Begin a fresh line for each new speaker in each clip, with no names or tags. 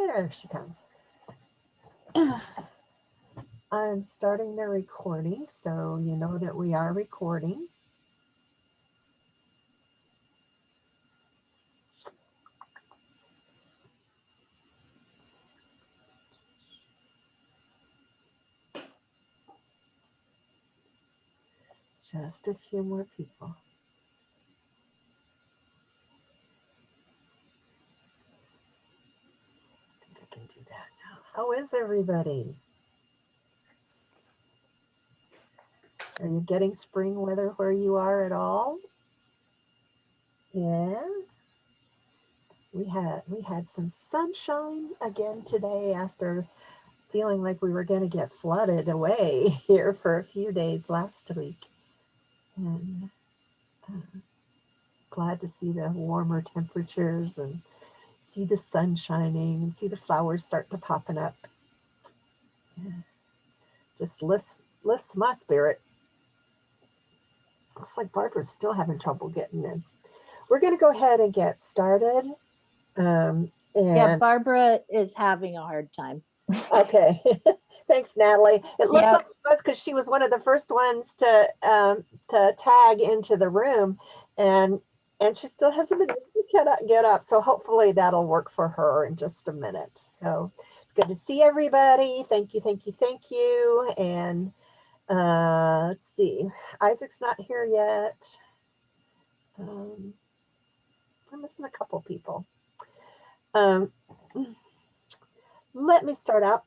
There she comes. I'm starting the recording, so you know that we are recording. Just a few more people. I think I can do that now. How is everybody? Are you getting spring weather where you are at all? Yeah. We had some sunshine again today after feeling like we were going to get flooded away here for a few days last week. And glad to see the warmer temperatures and see the sun shining and see the flowers start to popping up. Yeah. Just lifts my spirit. Looks like Barbara's still having trouble getting in. We're going to go ahead and get started.
Yeah, Barbara is having a hard time.
Okay. Thanks, Natalie. It looked like it was because she was one of the first ones to tag into the room, and she still hasn't been able to get up. So hopefully that'll work for her in just a minute. So it's good to see everybody. Thank you, thank you, thank you. And let's see, Isaac's not here yet. I'm missing a couple people. Let me start out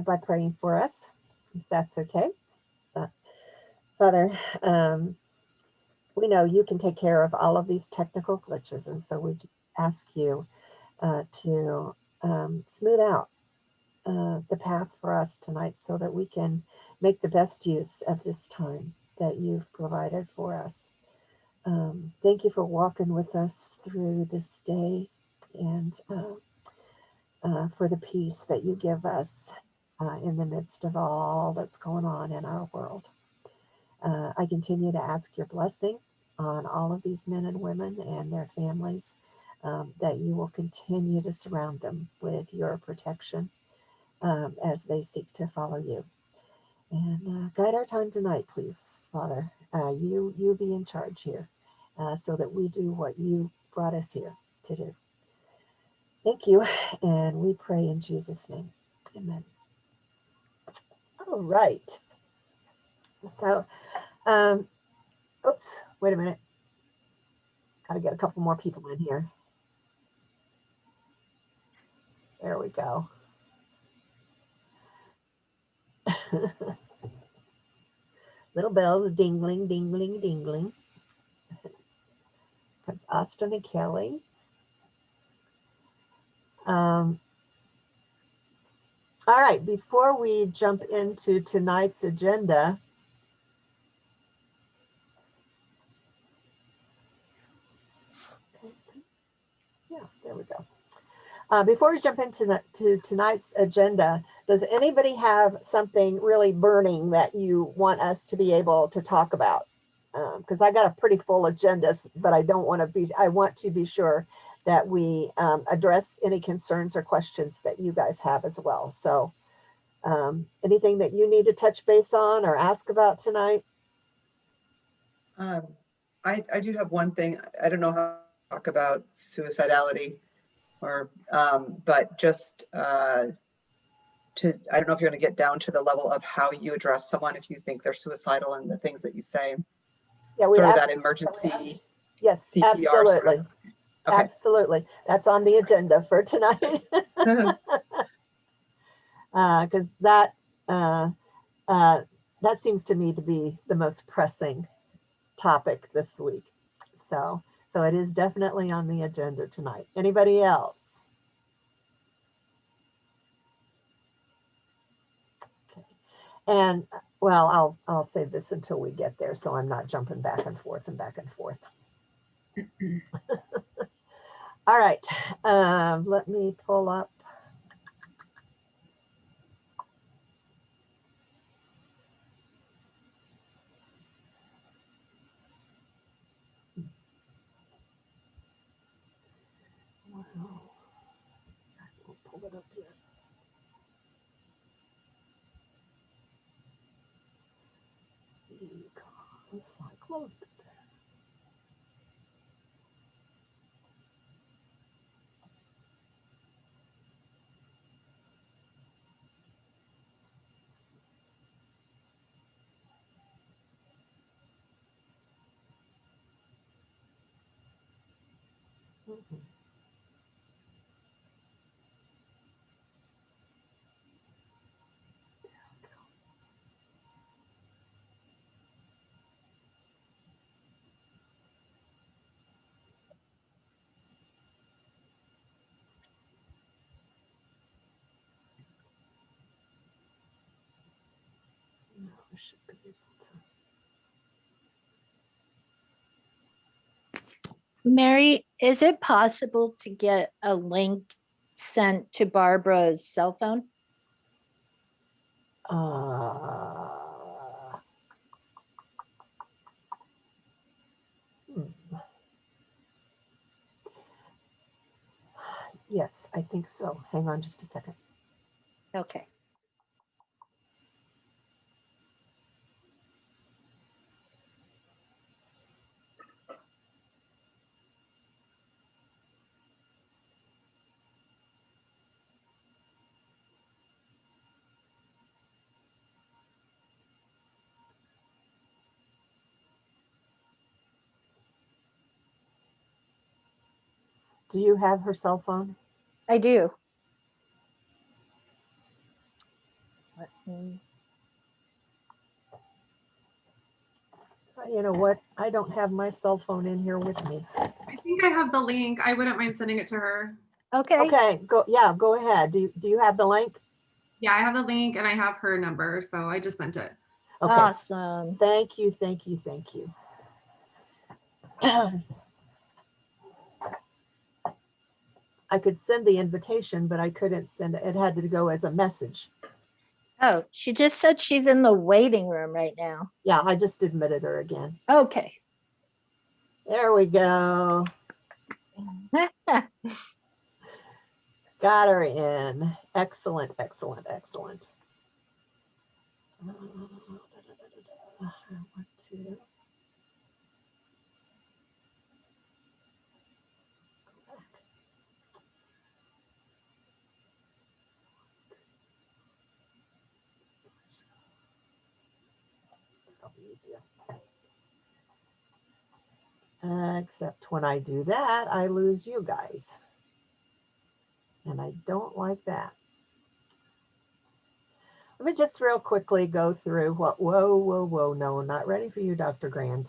by praying for us, if that's okay. Father, we know you can take care of all of these technical glitches, and so we ask you to smooth out the path for us tonight so that we can make the best use of this time that you've provided for us. Thank you for walking with us through this day and for the peace that you give us in the midst of all that's going on in our world. I continue to ask your blessing on all of these men and women and their families, that you will continue to surround them with your protection as they seek to follow you. And guide our time tonight, please, Father. You be in charge here so that we do what you brought us here to do. Thank you, and we pray in Jesus' name. Amen. All right. So, oops, wait a minute. Got to get a couple more people in here. There we go. Little bells dingling, dingling, dingling. That's Austin and Kelly. All right, before we jump into tonight's agenda, yeah, there we go. Before we jump into tonight's agenda, does anybody have something really burning that you want us to be able to talk about? Because I got a pretty full agenda, but I want to be sure that we address any concerns or questions that you guys have as well. So anything that you need to touch base on or ask about tonight?
I do have one thing. I don't know how to talk about suicidality, or but just I don't know if you're going to get down to the level of how you address someone if you think they're suicidal and the things that you say.
Yeah, we
sort of that emergency.
Yes,
CPR
absolutely.
sort of. Okay.
Absolutely. That's on the agenda for tonight. Because that seems to me to be the most pressing topic this week. So it is definitely on the agenda tonight. Anybody else? Okay. And well, I'll save this until we get there, so I'm not jumping back and forth and back and forth. All right. Let me pull up. Wow. We'll pull it up here. closed it. Mhm. Now I should be able to.
Mary, is it possible to get a link sent to Barbara's cell phone?
Hmm. Yes, I think so. Hang on just a second.
Okay.
Do you have her cell phone?
I do. Let me-
You know what? I don't have my cell phone in here with me.
I think I have the link. I wouldn't mind sending it to her.
Okay.
Okay, go. Yeah, go ahead. Do you have the link?
Yeah, I have the link and I have her number, so I just sent it.
Okay.
Awesome.
Thank you. Thank you. Thank you. I could send the invitation, but I couldn't send it. It had to go as a message.
Oh, she just said she's in the waiting room right now.
Yeah, I just admitted her again.
Okay.
There we go. Got her in. Excellent, excellent, excellent. I want to go back. That'll be easier. Except when I do that, I lose you guys. And I don't like that. Let me just real quickly go through what, whoa, no, not ready for you, Dr. Grand.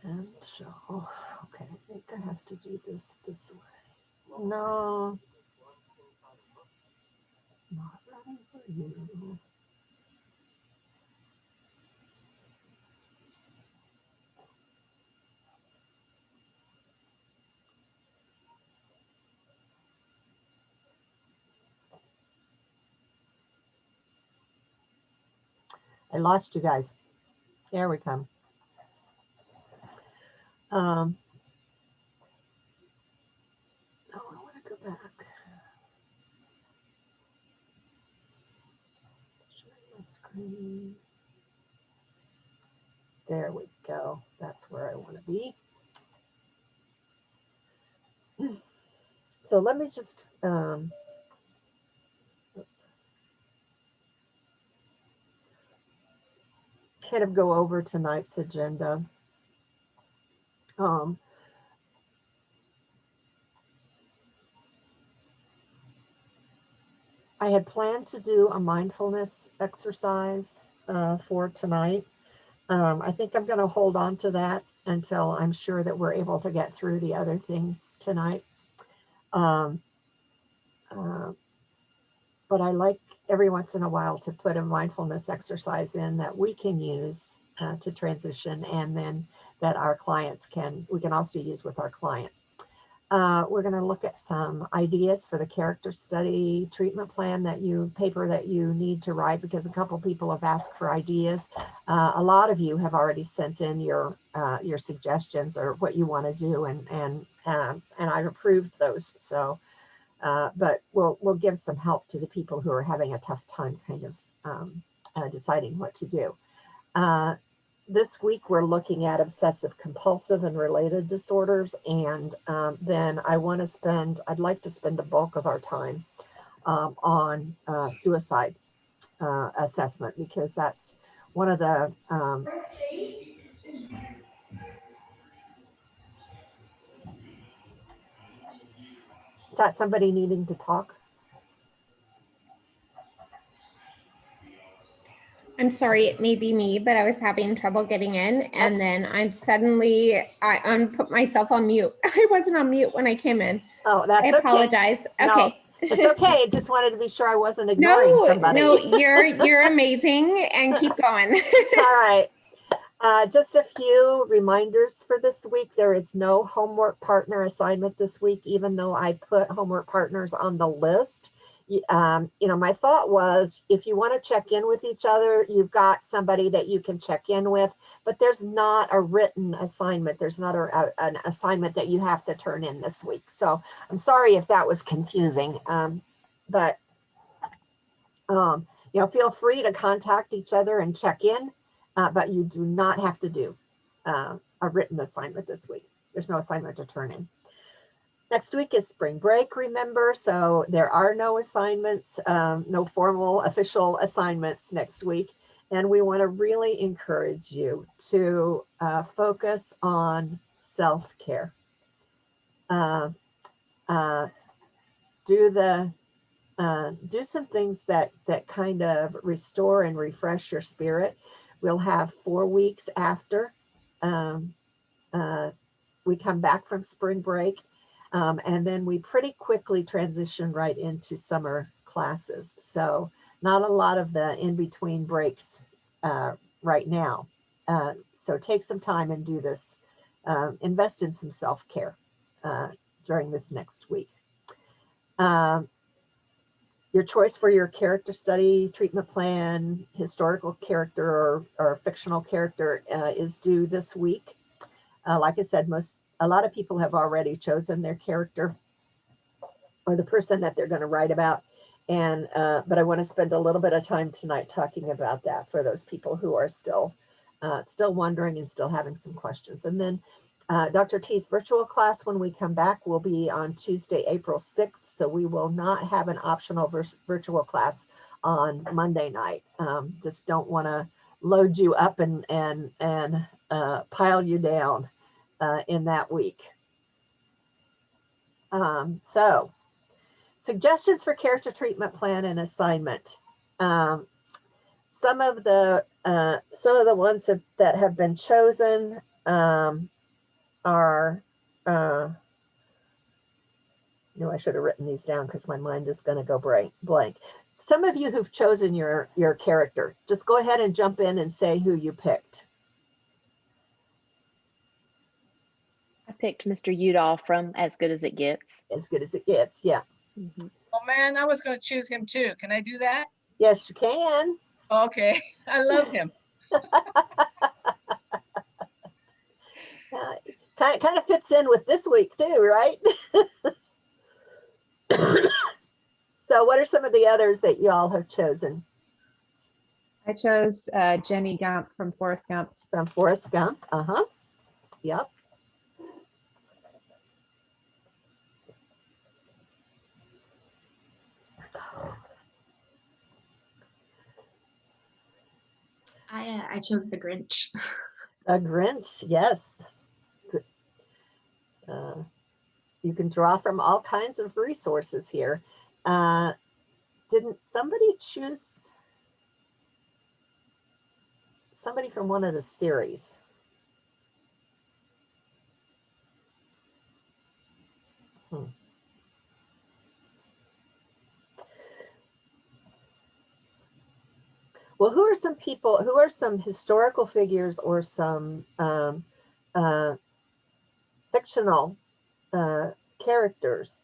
And so, okay, I think I have to do this way. No, not ready for you. I lost you guys. There we come. No, I want to go back. Share my screen. There we go. That's where I want to be. So let me just, oops, kind of go over tonight's agenda. I had planned to do a mindfulness exercise for tonight. I think I'm going to hold on to that until I'm sure that we're able to get through the other things tonight. Um, but I like every once in a while to put a mindfulness exercise in that we can use to transition, and then that our clients we can also use with our client. We're going to look at some ideas for the character study treatment plan paper that you need to write, because a couple people have asked for ideas. A lot of you have already sent in your suggestions or what you want to do, and I've approved those. So, but we'll give some help to the people who are having a tough time kind of deciding what to do. This week, we're looking at obsessive compulsive and related disorders. And then I'd like to spend the bulk of our time on suicide assessment, because that's one of the, is that somebody needing to talk?
I'm sorry, it may be me, but I was having trouble getting in, and then I put myself on mute. I wasn't on mute when I came in.
Oh, that's
I
okay.
apologize.
No,
Okay.
it's okay. Just wanted to be sure I wasn't ignoring somebody.
No, you're amazing, and keep going.
All right. Just a few reminders for this week. There is no homework partner assignment this week, even though I put homework partners on the list. My thought was, if you want to check in with each other, you've got somebody that you can check in with, but there's not a written assignment. There's not an assignment that you have to turn in this week. So I'm sorry if that was confusing, but feel free to contact each other and check in, but you do not have to do a written assignment this week. There's no assignment to turn in. Next week is spring break, remember, so there are no assignments, no formal official assignments next week. And we want to really encourage you to focus on self-care. Do some things that kind of restore and refresh your spirit. We'll have 4 weeks after we come back from spring break. And then we pretty quickly transition right into summer classes. So not a lot of the in-between breaks right now. So take some time and do this. Invest in some self-care during this next week. Your choice for your character study treatment plan, historical character or fictional character is due this week. Like I said, a lot of people have already chosen their character or the person that they're going to write about. And but I want to spend a little bit of time tonight talking about that for those people who are still wondering and still having some questions. And then Dr. T's virtual class, when we come back, will be on Tuesday, April 6th. So we will not have an optional virtual class on Monday night. Just don't want to load you up and pile you down in that week. So suggestions for character treatment plan and assignment. Some of the ones that have been chosen are, I should have written these down because my mind is going to go blank. Some of you who've chosen your character, just go ahead and jump in and say who you picked.
I picked Mr. Udall from As Good as It Gets.
As Good as It Gets, yeah.
Mm-hmm.
Oh man, I was going to choose him too. Can I do that?
Yes, you can.
Okay, I love him.
Kind of fits in with this week too, right? So what are some of the others that y'all have chosen?
I chose Jenny Gump from Forrest Gump.
From Forrest Gump, yep.
I chose the Grinch.
A Grinch, yes. You can draw from all kinds of resources here. Didn't somebody choose somebody from one of the series? Well, who are some historical figures or some fictional characters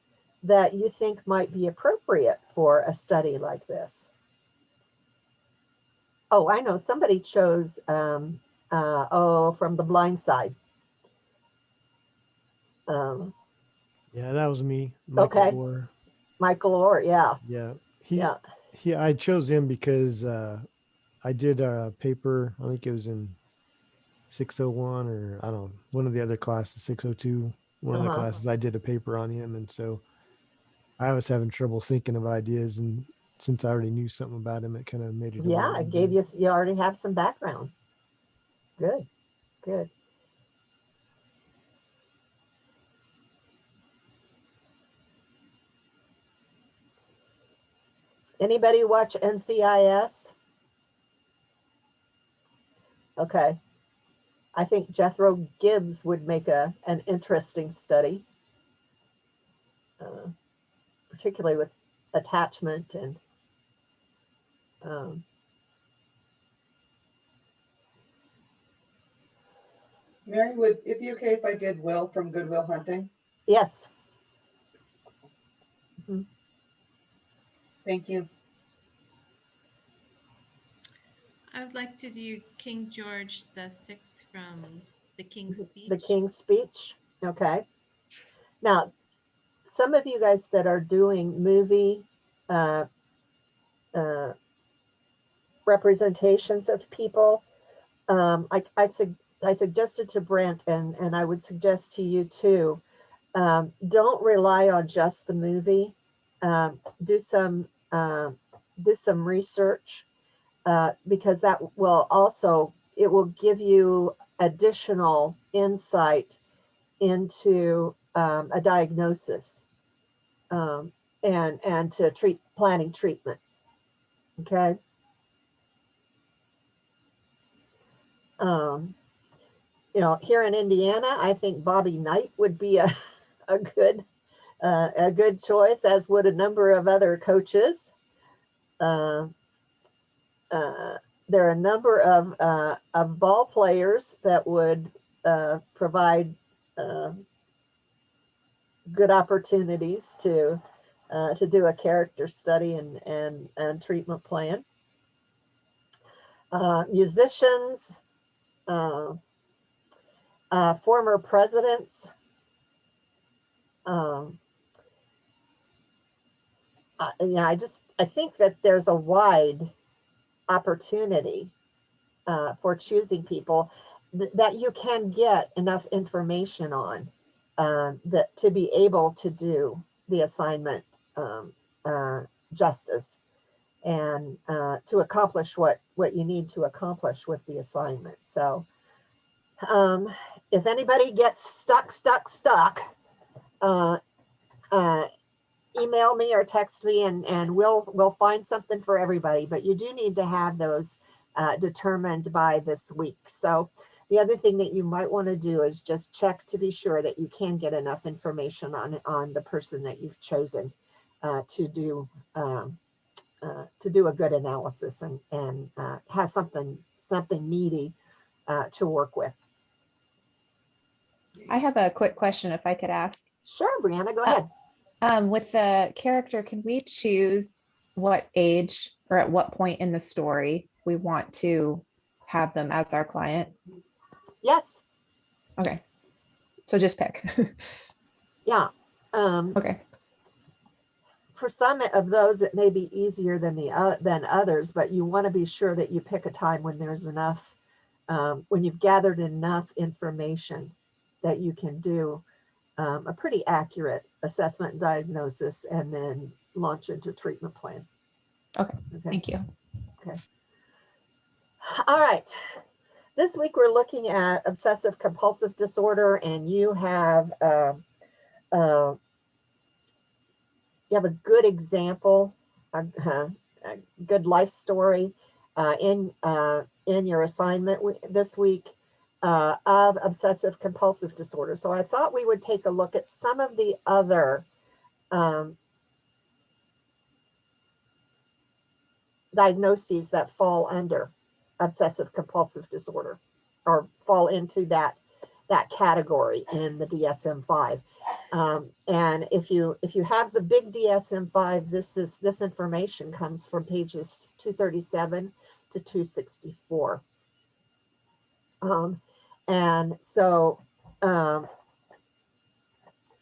that you think might be appropriate for a study like this? Oh, I know, somebody chose, from The Blind Side.
Yeah, that was me, Michael
Okay.
Orr.
Michael Orr, yeah,
Yeah,
yeah.
I chose him because I did a paper. I think it was in 601 or I don't know, one of the other classes, 602. One of the
Uh-huh.
classes I did a paper on him, and so I was having trouble thinking of ideas, and since I already knew something about him, it kind of made it a
Yeah,
little
it gave
easier.
you already have some background. Good, good. Anybody watch NCIS? Okay. I think Jethro Gibbs would make an interesting study, particularly with attachment and
Mary, would it be okay if I did Will from Good Will Hunting?
yes. Mhm.
Thank you.
I would like to do King George the Sixth from The King's Speech.
The King's Speech. Okay. Now, some of you guys that are doing movie uh, uh, representations of people, I suggested to Brent, and I would suggest to you too, don't rely on just the movie. Do some research, because that will also, it will give you additional insight into a diagnosis, and to planning treatment. Okay. Um, here in Indiana, I think Bobby Knight would be a good choice, as would a number of other coaches. Uh, there are a number of ball players that would provide good opportunities to do a character study and treatment plan. Musicians, former presidents. Yeah, I think that there's a wide opportunity for choosing people that you can get enough information on, that to be able to do the assignment justice, and to accomplish what you need to accomplish with the assignment. So if anybody gets stuck, uh, uh, email me or text me, and we'll find something for everybody. But you do need to have those determined by this week. So the other thing that you might want to do is just check to be sure that you can get enough information on the person that you've chosen to do a good analysis, and have something meaty to work with.
I have a quick question if I could ask.
Sure, Brianna, go ahead.
With the character, can we choose what age or at what point in the story we want to have them as our client?
Yes.
Okay. So just pick.
Yeah.
Okay.
For some of those, it may be easier than others, but you want to be sure that you pick a time when there's enough, when you've gathered enough information that you can do a pretty accurate assessment and diagnosis, and then launch into treatment plan.
Okay. Thank you.
Okay. All right. This week we're looking at obsessive compulsive disorder, and you have a good example, a good life story in your assignment this week of obsessive compulsive disorder. So I thought we would take a look at some of the other diagnoses that fall under obsessive compulsive disorder, or fall into that category in the DSM-5. And if you have the big DSM-5, this information comes from pages 237 to 264. And so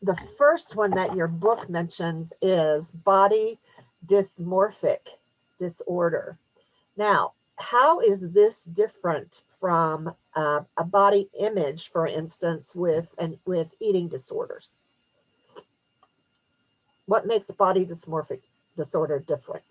the first one that your book mentions is body dysmorphic disorder. Now, how is this different from a body image, for instance, with eating disorders? What makes body dysmorphic disorder different?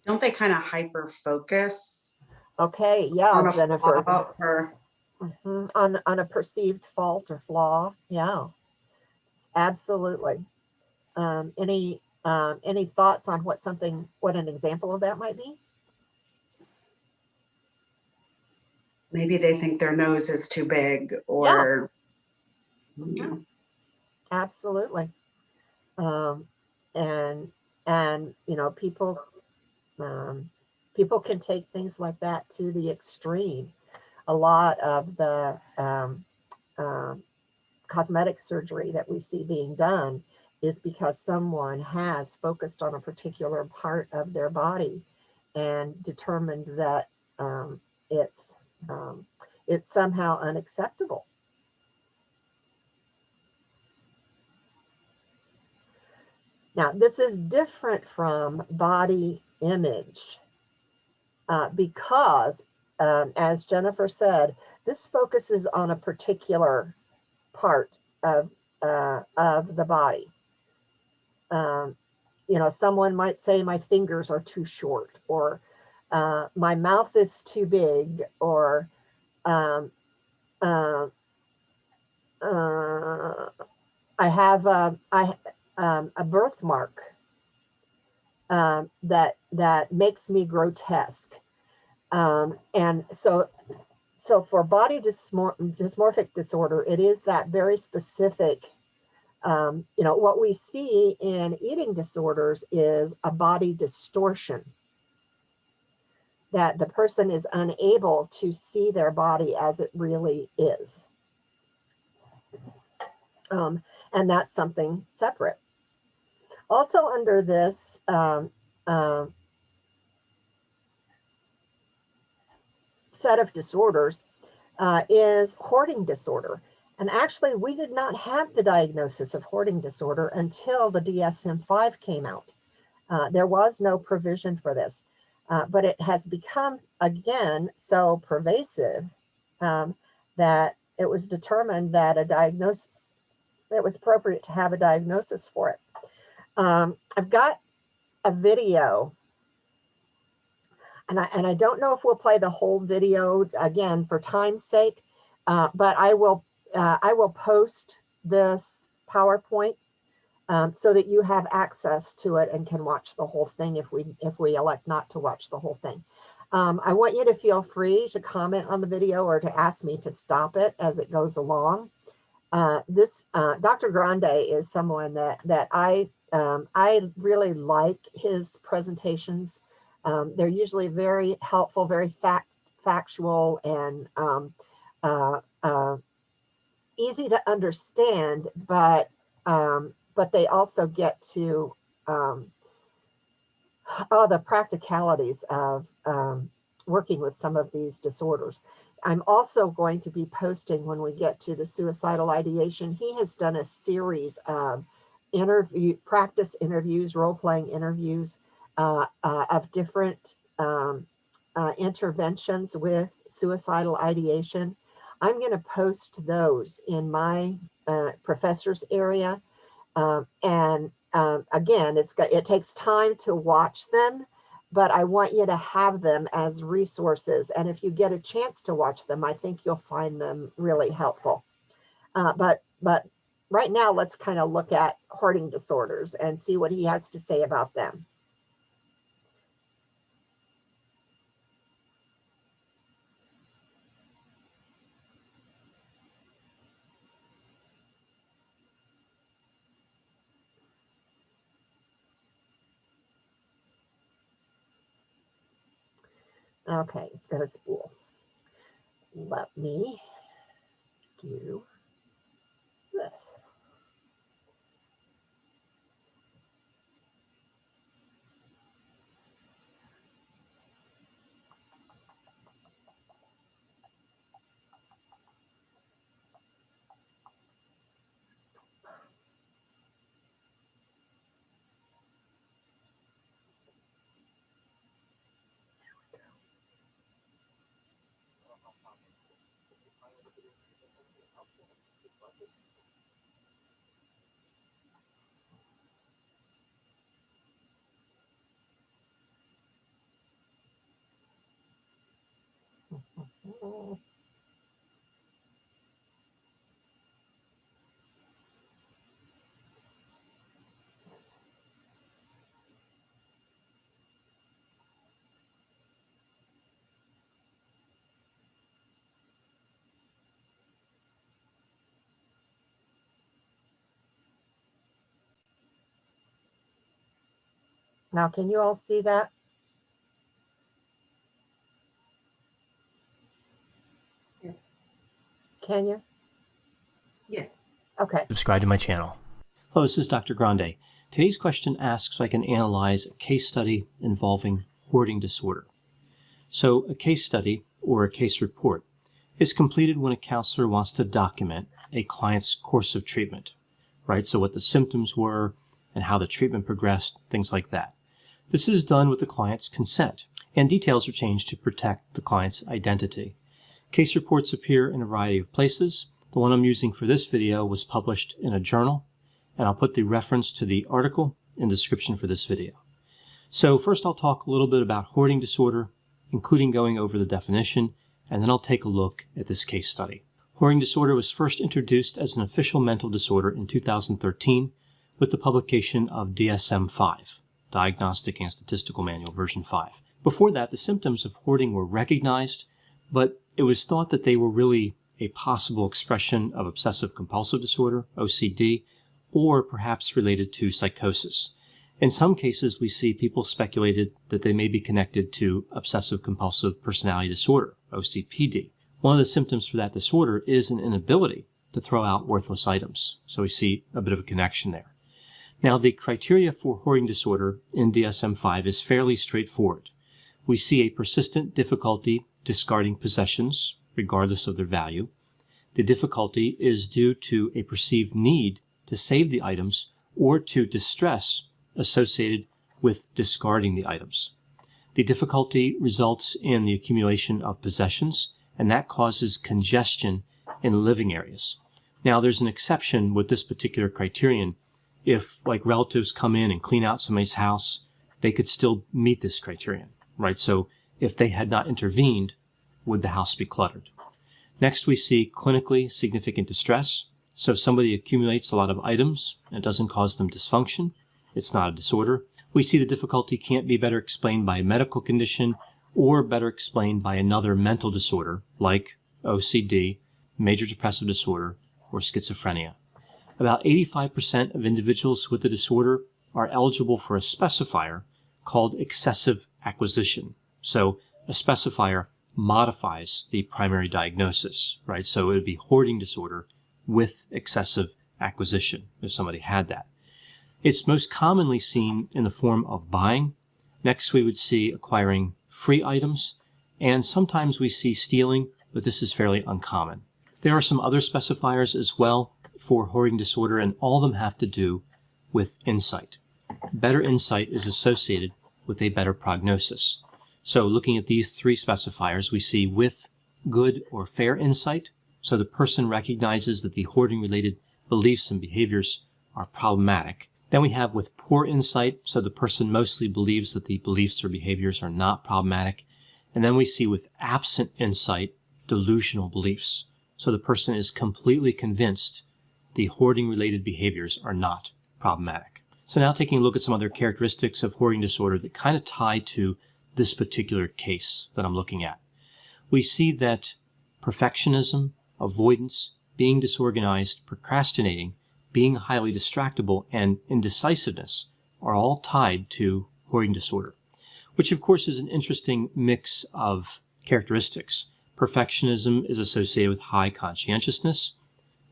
Don't they kind of hyper focus
Okay, yeah,
on a
Jennifer.
flaw or
On a perceived fault or flaw, yeah, absolutely. Any thoughts on what an example of that might be?
maybe they think their nose is too big
Yeah,
or you know,
absolutely. Um, and you know, people can take things like that to the extreme. A lot of the um, cosmetic surgery that we see being done is because someone has focused on a particular part of their body and determined that it's it's somehow unacceptable. Now, this is different from body image because, as Jennifer said, this focuses on a particular part of the body. You know, someone might say my fingers are too short, or my mouth is too big, or um, uh, uh, I have a birthmark that makes me grotesque. And so for body dysmorphic disorder, it is that very specific. You know, what we see in eating disorders is a body distortion, that the person is unable to see their body as it really is. And that's something separate. Also under this set of disorders is hoarding disorder. And actually, we did not have the diagnosis of hoarding disorder until the DSM-5 came out. There was no provision for this, but it has become, again, so pervasive that it was determined that it was appropriate to have a diagnosis for it. I've got a video, and I don't know if we'll play the whole video again for time's sake, but I will post this PowerPoint so that you have access to it and can watch the whole thing if we elect not to watch the whole thing. I want you to feel free to comment on the video or to ask me to stop it as it goes along. Dr. Grande is someone that I really like his presentations. They're usually very helpful, very factual, and easy to understand, but they also get to the practicalities of working with some of these disorders. I'm also going to be posting, when we get to the suicidal ideation, he has done a series of practice interviews, role-playing interviews of different interventions with suicidal ideation. I'm going to post those in my professor's area. Again, it takes time to watch them, but I want you to have them as resources. And if you get a chance to watch them, I think you'll find them really helpful. But right now, let's kind of look at hoarding disorders and see what he has to say about them. Okay, it's going to spool. Let me do this. Now, can you all see that?
Yes.
Can you?
Yes.
Okay.
Subscribe to my channel. Hello, this is Dr. Grande. Today's question asks if I can analyze a case study involving hoarding disorder. So a case study, or a case report, is completed when a counselor wants to document a client's course of treatment, right? So what the symptoms were and how the treatment progressed, things like that. This is done with the client's consent, and details are changed to protect the client's identity. Case reports appear in a variety of places. The one I'm using for this video was published in a journal, and I'll put the reference to the article in the description for this video. So first I'll talk a little bit about hoarding disorder, including going over the definition, and then I'll take a look at this case study. Hoarding disorder was first introduced as an official mental disorder in 2013 with the publication of DSM-5, Diagnostic and Statistical Manual version 5. Before that, the symptoms of hoarding were recognized, but it was thought that they were really a possible expression of obsessive compulsive disorder, OCD, or perhaps related to psychosis. In some cases, we see people speculated that they may be connected to obsessive compulsive personality disorder, OCPD. One of the symptoms for that disorder is an inability to throw out worthless items. So we see a bit of a connection there. Now, the criteria for hoarding disorder in DSM-5 is fairly straightforward. We see a persistent difficulty discarding possessions, regardless of their value. The difficulty is due to a perceived need to save the items or to distress associated with discarding the items. The difficulty results in the accumulation of possessions, and that causes congestion in living areas. Now, there's an exception with this particular criterion. If, like, relatives come in and clean out somebody's house, they could still meet this criterion, right? So if they had not intervened, would the house be cluttered? Next, we see clinically significant distress. So if somebody accumulates a lot of items and it doesn't cause them dysfunction, it's not a disorder. We see the difficulty can't be better explained by a medical condition or better explained by another mental disorder like OCD, major depressive disorder, or schizophrenia. About 85% of individuals with the disorder are eligible for a specifier called excessive acquisition. So a specifier modifies the primary diagnosis, right? So it would be hoarding disorder with excessive acquisition if somebody had that. It's most commonly seen in the form of buying. Next, we would see acquiring free items, and sometimes we see stealing, but this is fairly uncommon. There are some other specifiers as well for hoarding disorder, and all of them have to do with insight. Better insight is associated with a better prognosis. So looking at these three specifiers, we see with good or fair insight, so the person recognizes that the hoarding-related beliefs and behaviors are problematic. Then we have with poor insight, so the person mostly believes that the beliefs or behaviors are not problematic. And then we see with absent insight, delusional beliefs. So the person is completely convinced the hoarding-related behaviors are not problematic. So now taking a look at some other characteristics of hoarding disorder that kind of tie to this particular case that I'm looking at. We see that perfectionism, avoidance, being disorganized, procrastinating, being highly distractible, and indecisiveness are all tied to hoarding disorder. which of course is an interesting mix of characteristics. Perfectionism is associated with high conscientiousness.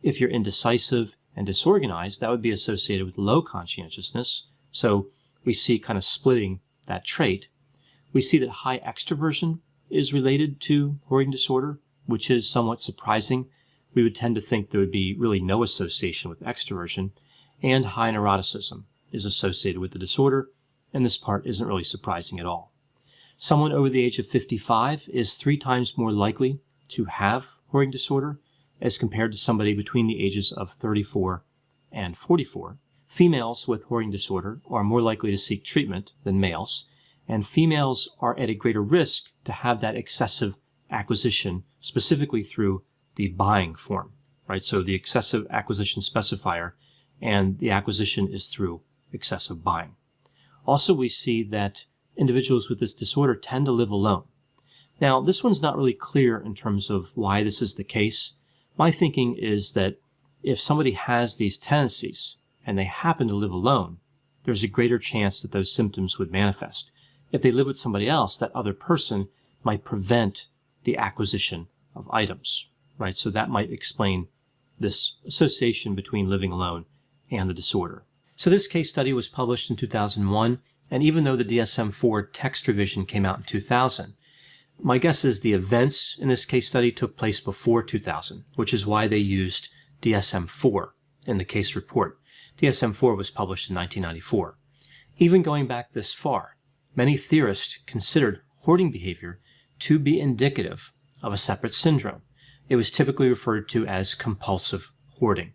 If you're indecisive and disorganized, that would be associated with low conscientiousness. So we see kind of splitting that trait. We see that high extroversion is related to hoarding disorder, which is somewhat surprising. We would tend to think there would be really no association with extroversion. And high neuroticism is associated with the disorder, and this part isn't really surprising at all. Someone over the age of 55 is 3 times more likely to have hoarding disorder as compared to somebody between the ages of 34 and 44. Females with hoarding disorder are more likely to seek treatment than males, and females are at a greater risk to have that excessive acquisition, specifically through the buying form, right? So the excessive acquisition specifier, and the acquisition is through excessive buying. Also, we see that individuals with this disorder tend to live alone. Now, this one's not really clear in terms of why this is the case. My thinking is that if somebody has these tendencies and they happen to live alone, there's a greater chance that those symptoms would manifest. If they live with somebody else, that other person might prevent the acquisition of items, right? So that might explain this association between living alone and the disorder. So this case study was published in 2001, and even though the DSM-4 text revision came out in 2000, my guess is the events in this case study took place before 2000, which is why they used DSM-4 in the case report. DSM-4 was published in 1994. Even going back this far, many theorists considered hoarding behavior to be indicative of a separate syndrome. It was typically referred to as compulsive hoarding.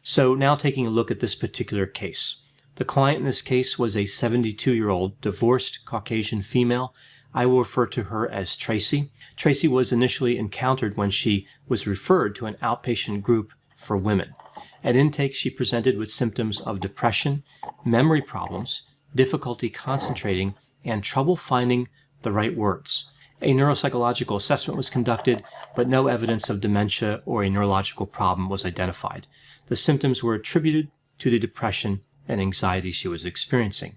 So now taking a look at this particular case. The client in this case was a 72-year-old divorced Caucasian female. I will refer to her as Tracy. Tracy was initially encountered when she was referred to an outpatient group for women. At intake, she presented with symptoms of depression, memory problems, difficulty concentrating, and trouble finding the right words. A neuropsychological assessment was conducted, but no evidence of dementia or a neurological problem was identified. The symptoms were attributed to the depression and anxiety she was experiencing.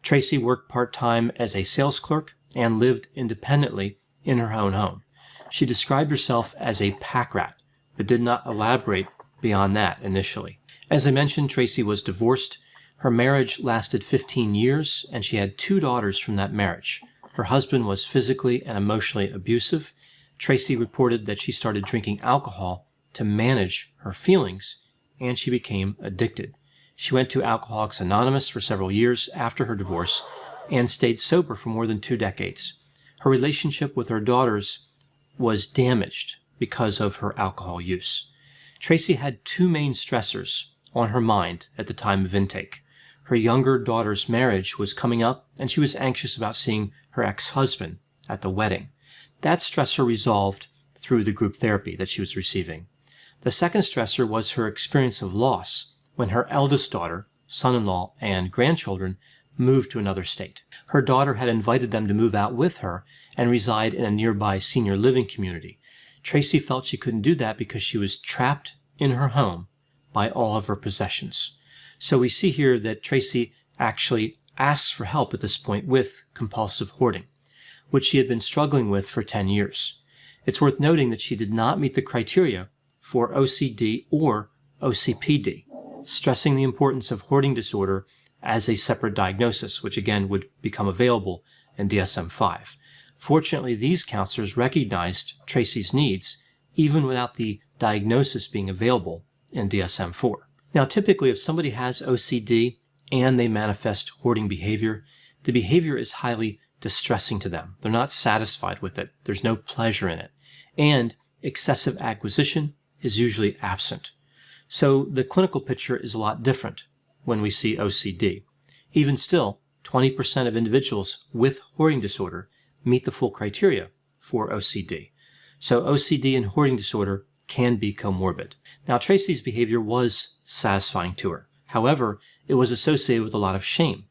Tracy worked part-time as a sales clerk and lived independently in her own home. She described herself as a pack rat, but did not elaborate beyond that initially. As I mentioned, Tracy was divorced. Her marriage lasted 15 years, and she had 2 daughters from that marriage. Her husband was physically and emotionally abusive. Tracy reported that she started drinking alcohol to manage her feelings, and she became addicted. She went to Alcoholics Anonymous for several years after her divorce and stayed sober for more than 2 decades. Her relationship with her daughters was damaged because of her alcohol use. Tracy had 2 main stressors on her mind at the time of intake. Her younger daughter's marriage was coming up, and she was anxious about seeing her ex-husband at the wedding. That stressor resolved through the group therapy that she was receiving. The second stressor was her experience of loss when her eldest daughter, son-in-law, and grandchildren moved to another state. Her daughter had invited them to move out with her and reside in a nearby senior living community. Tracy felt she couldn't do that because she was trapped in her home by all of her possessions. So we see here that Tracy actually asks for help at this point with compulsive hoarding, which she had been struggling with for 10 years. It's worth noting that she did not meet the criteria for OCD or OCPD, stressing the importance of hoarding disorder as a separate diagnosis, which again would become available in DSM-5. Fortunately, these counselors recognized Tracy's needs even without the diagnosis being available in DSM-4. Now, typically, if somebody has OCD and they manifest hoarding behavior, the behavior is highly distressing to them. They're not satisfied with it. There's no pleasure in it. And excessive acquisition is usually absent. So the clinical picture is a lot different when we see OCD. Even still, 20% of individuals with hoarding disorder meet the full criteria for OCD. So OCD and hoarding disorder can be comorbid. Now, Tracy's behavior was satisfying to her. However, it was associated with a lot of shame.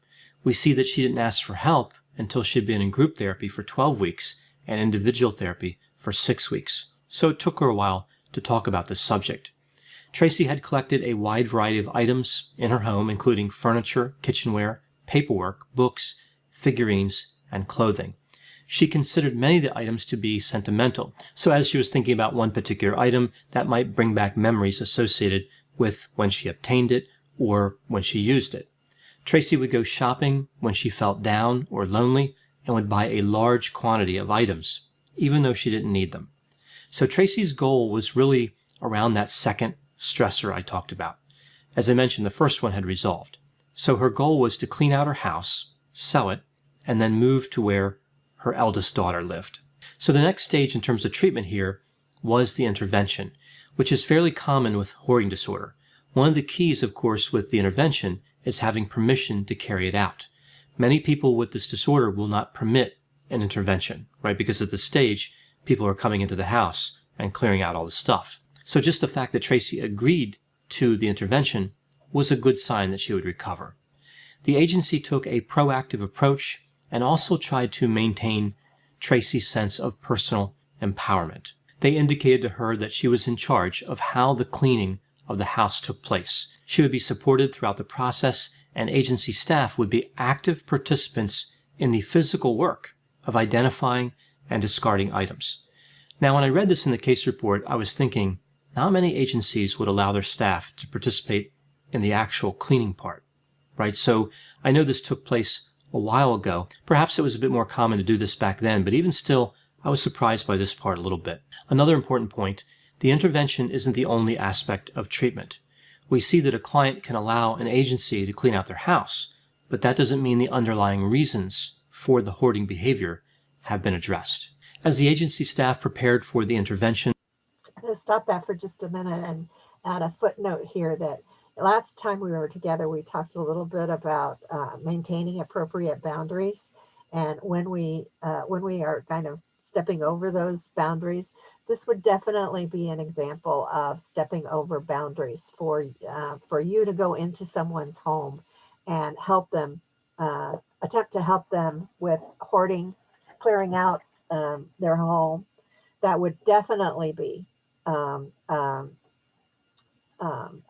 We see that she didn't ask for help until she had been in group therapy for 12 weeks and individual therapy for 6 weeks. So it took her a while to talk about this subject. Tracy had collected a wide variety of items in her home, including furniture, kitchenware, paperwork, books, figurines, and clothing. She considered many of the items to be sentimental. So as she was thinking about one particular item, that might bring back memories associated with when she obtained it or when she used it. Tracy would go shopping when she felt down or lonely and would buy a large quantity of items, even though she didn't need them. So Tracy's goal was really around that second stressor I talked about. As I mentioned, the first one had resolved. So her goal was to clean out her house, sell it, and then move to where her eldest daughter lived. So the next stage in terms of treatment here was the intervention, which is fairly common with hoarding disorder. One of the keys, of course, with the intervention is having permission to carry it out. Many people with this disorder will not permit an intervention, right? Because at this stage, people are coming into the house and clearing out all the stuff. So just the fact that Tracy agreed to the intervention was a good sign that she would recover. The agency took a proactive approach and also tried to maintain Tracy's sense of personal empowerment. They indicated to her that she was in charge of how the cleaning of the house took place. She would be supported throughout the process, and agency staff would be active participants in the physical work of identifying and discarding items. Now, when I read this in the case report, I was thinking, not many agencies would allow their staff to participate in the actual cleaning part, right? So I know this took place a while ago. Perhaps it was a bit more common to do this back then, but even still, I was surprised by this part a little bit. Another important point, the intervention isn't the only aspect of treatment. We see that a client can allow an agency to clean out their house, but that doesn't mean the underlying reasons for the hoarding behavior have been addressed. As the agency staff prepared for the intervention,
I'm going to stop that for just a minute and add a footnote here that last time we were together, we talked a little bit about maintaining appropriate boundaries. And when we are kind of stepping over those boundaries, this would definitely be an example of stepping over boundaries for you to go into someone's home and help them, attempt to help them with hoarding, clearing out their home. That would definitely be a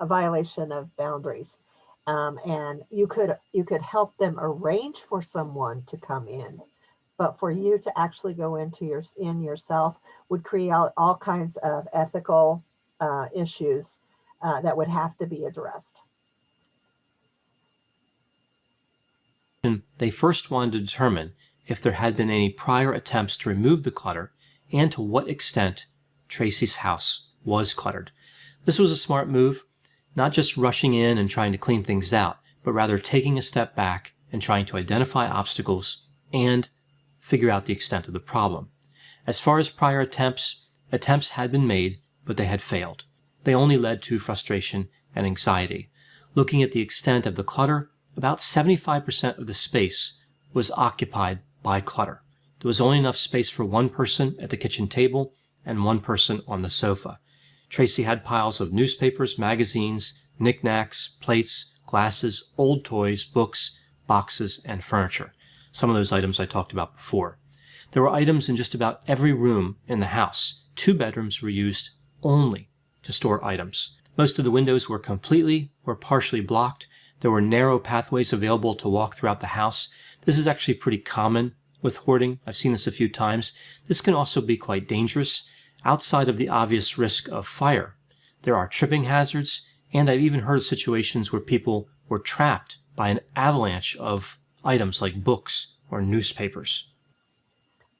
violation of boundaries. And you could help them arrange for someone to come in, but for you to actually go into yourself would create all kinds of ethical issues that would have to be addressed.
they first wanted to determine if there had been any prior attempts to remove the clutter and to what extent Tracy's house was cluttered. This was a smart move, not just rushing in and trying to clean things out, but rather taking a step back and trying to identify obstacles and figure out the extent of the problem. As far as prior attempts had been made, but they had failed. They only led to frustration and anxiety. Looking at the extent of the clutter, about 75% of the space was occupied by clutter. There was only enough space for one person at the kitchen table and one person on the sofa. Tracy had piles of newspapers, magazines, knickknacks, plates, glasses, old toys, books, boxes, and furniture. Some of those items I talked about before. There were items in just about every room in the house. 2 bedrooms were used only to store items. Most of the windows were completely or partially blocked. There were narrow pathways available to walk throughout the house. This is actually pretty common with hoarding. I've seen this a few times. This can also be quite dangerous. Outside of the obvious risk of fire, there are tripping hazards, and I've even heard of situations where people were trapped by an avalanche of items like books or newspapers.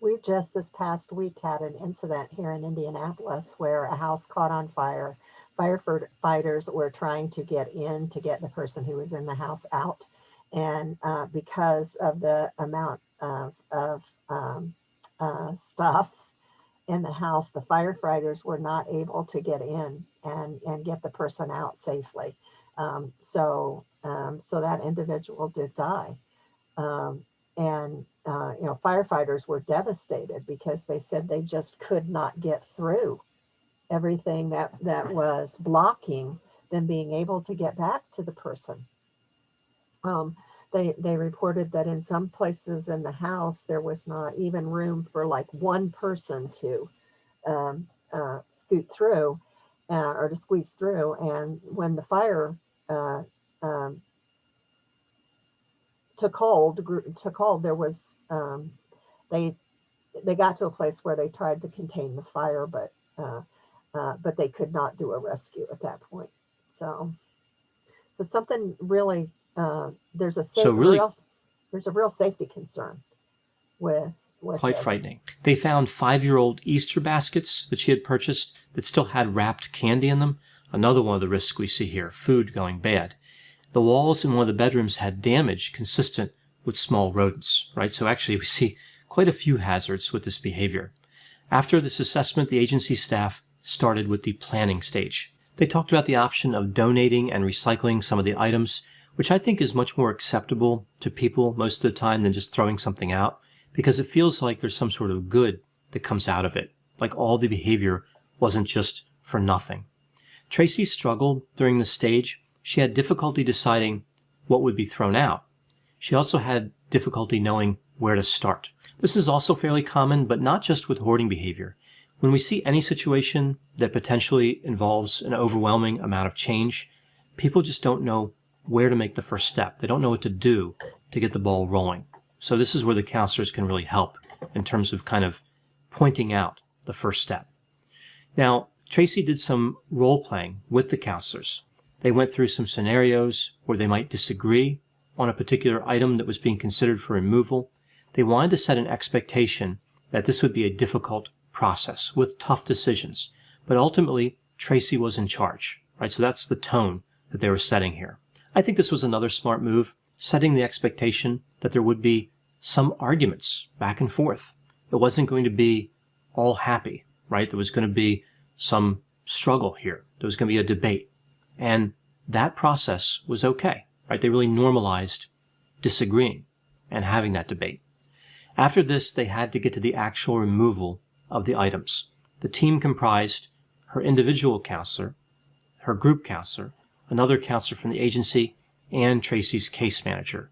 We just this past week had an incident here in Indianapolis where a house caught on fire. Firefighters were trying to get in to get the person who was in the house out. And because of the amount of stuff in the house, the firefighters were not able to get in and get the person out safely. So that individual did die. Firefighters were devastated because they said they just could not get through everything that was blocking them being able to get back to the person. They reported that in some places in the house, there was not even room for like one person to scoot through or to squeeze through. And when the fire took hold, there was, they got to a place where they tried to contain the fire, but they could not do a rescue at that point. So something really, there's a
So really,
there's a real safety concern with
quite
this.
frightening. They found 5-year-old Easter baskets that she had purchased that still had wrapped candy in them. Another one of the risks we see here, food going bad. The walls in one of the bedrooms had damage consistent with small rodents, right? So actually we see quite a few hazards with this behavior. After this assessment, the agency staff started with the planning stage. They talked about the option of donating and recycling some of the items, which I think is much more acceptable to people most of the time than just throwing something out, because it feels like there's some sort of good that comes out of it, like all the behavior wasn't just for nothing. Tracy struggled during this stage. She had difficulty deciding what would be thrown out. She also had difficulty knowing where to start. This is also fairly common, but not just with hoarding behavior. When we see any situation that potentially involves an overwhelming amount of change, people just don't know where to make the first step. They don't know what to do to get the ball rolling. So this is where the counselors can really help in terms of kind of pointing out the first step. Now, Tracy did some role playing with the counselors. They went through some scenarios where they might disagree on a particular item that was being considered for removal. They wanted to set an expectation that this would be a difficult process with tough decisions. But ultimately, Tracy was in charge, right? So that's the tone that they were setting here. I think this was another smart move, setting the expectation that there would be some arguments back and forth. It wasn't going to be all happy, right? There was going to be some struggle here. There was going to be a debate. And that process was okay, right? They really normalized disagreeing and having that debate. After this, they had to get to the actual removal of the items. The team comprised her individual counselor, her group counselor, another counselor from the agency, and Tracy's case manager.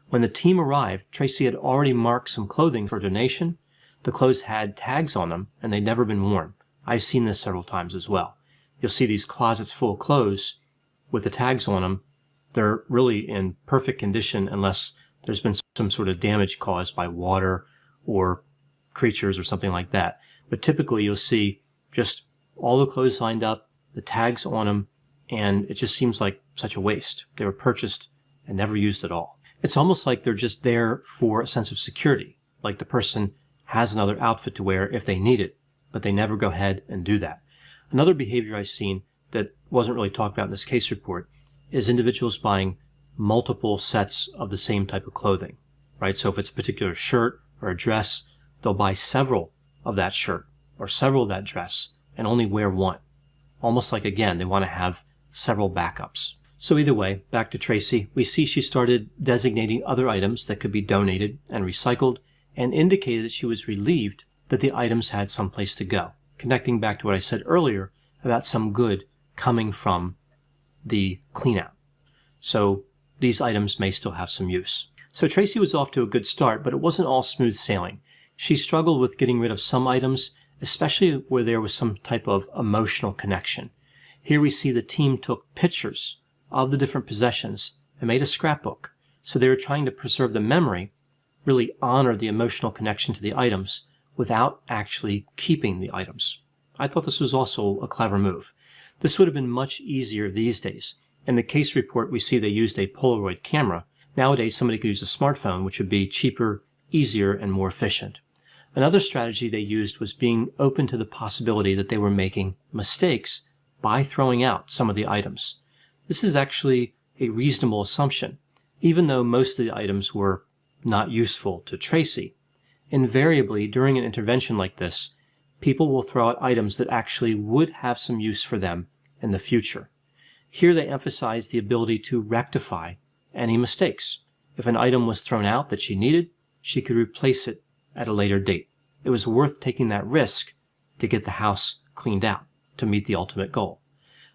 When the team arrived, Tracy had already marked some clothing for donation. The clothes had tags on them, and they'd never been worn. I've seen this several times as well. You'll see these closets full of clothes with the tags on them. They're really in perfect condition unless there's been some sort of damage caused by water or creatures or something like that. But typically you'll see just all the clothes lined up, the tags on them, and it just seems like such a waste. They were purchased and never used at all. It's almost like they're just there for a sense of security, like the person has another outfit to wear if they need it, but they never go ahead and do that. Another behavior I've seen that wasn't really talked about in this case report is individuals buying multiple sets of the same type of clothing, right? So if it's a particular shirt or a dress, they'll buy several of that shirt or several of that dress and only wear one. Almost like, again, they want to have several backups. So either way, back to Tracy, we see she started designating other items that could be donated and recycled and indicated that she was relieved that the items had some place to go, connecting back to what I said earlier about some good coming from the cleanout. So these items may still have some use. So Tracy was off to a good start, but it wasn't all smooth sailing. She struggled with getting rid of some items, especially where there was some type of emotional connection. Here we see the team took pictures of the different possessions and made a scrapbook. So they were trying to preserve the memory, really honor the emotional connection to the items without actually keeping the items. I thought this was also a clever move. This would have been much easier these days. In the case report, we see they used a Polaroid camera. Nowadays, somebody could use a smartphone, which would be cheaper, easier, and more efficient. Another strategy they used was being open to the possibility that they were making mistakes by throwing out some of the items. This is actually a reasonable assumption, even though most of the items were not useful to Tracy. Invariably, during an intervention like this, people will throw out items that actually would have some use for them in the future. Here they emphasize the ability to rectify any mistakes. If an item was thrown out that she needed, she could replace it at a later date. It was worth taking that risk to get the house cleaned out to meet the ultimate goal.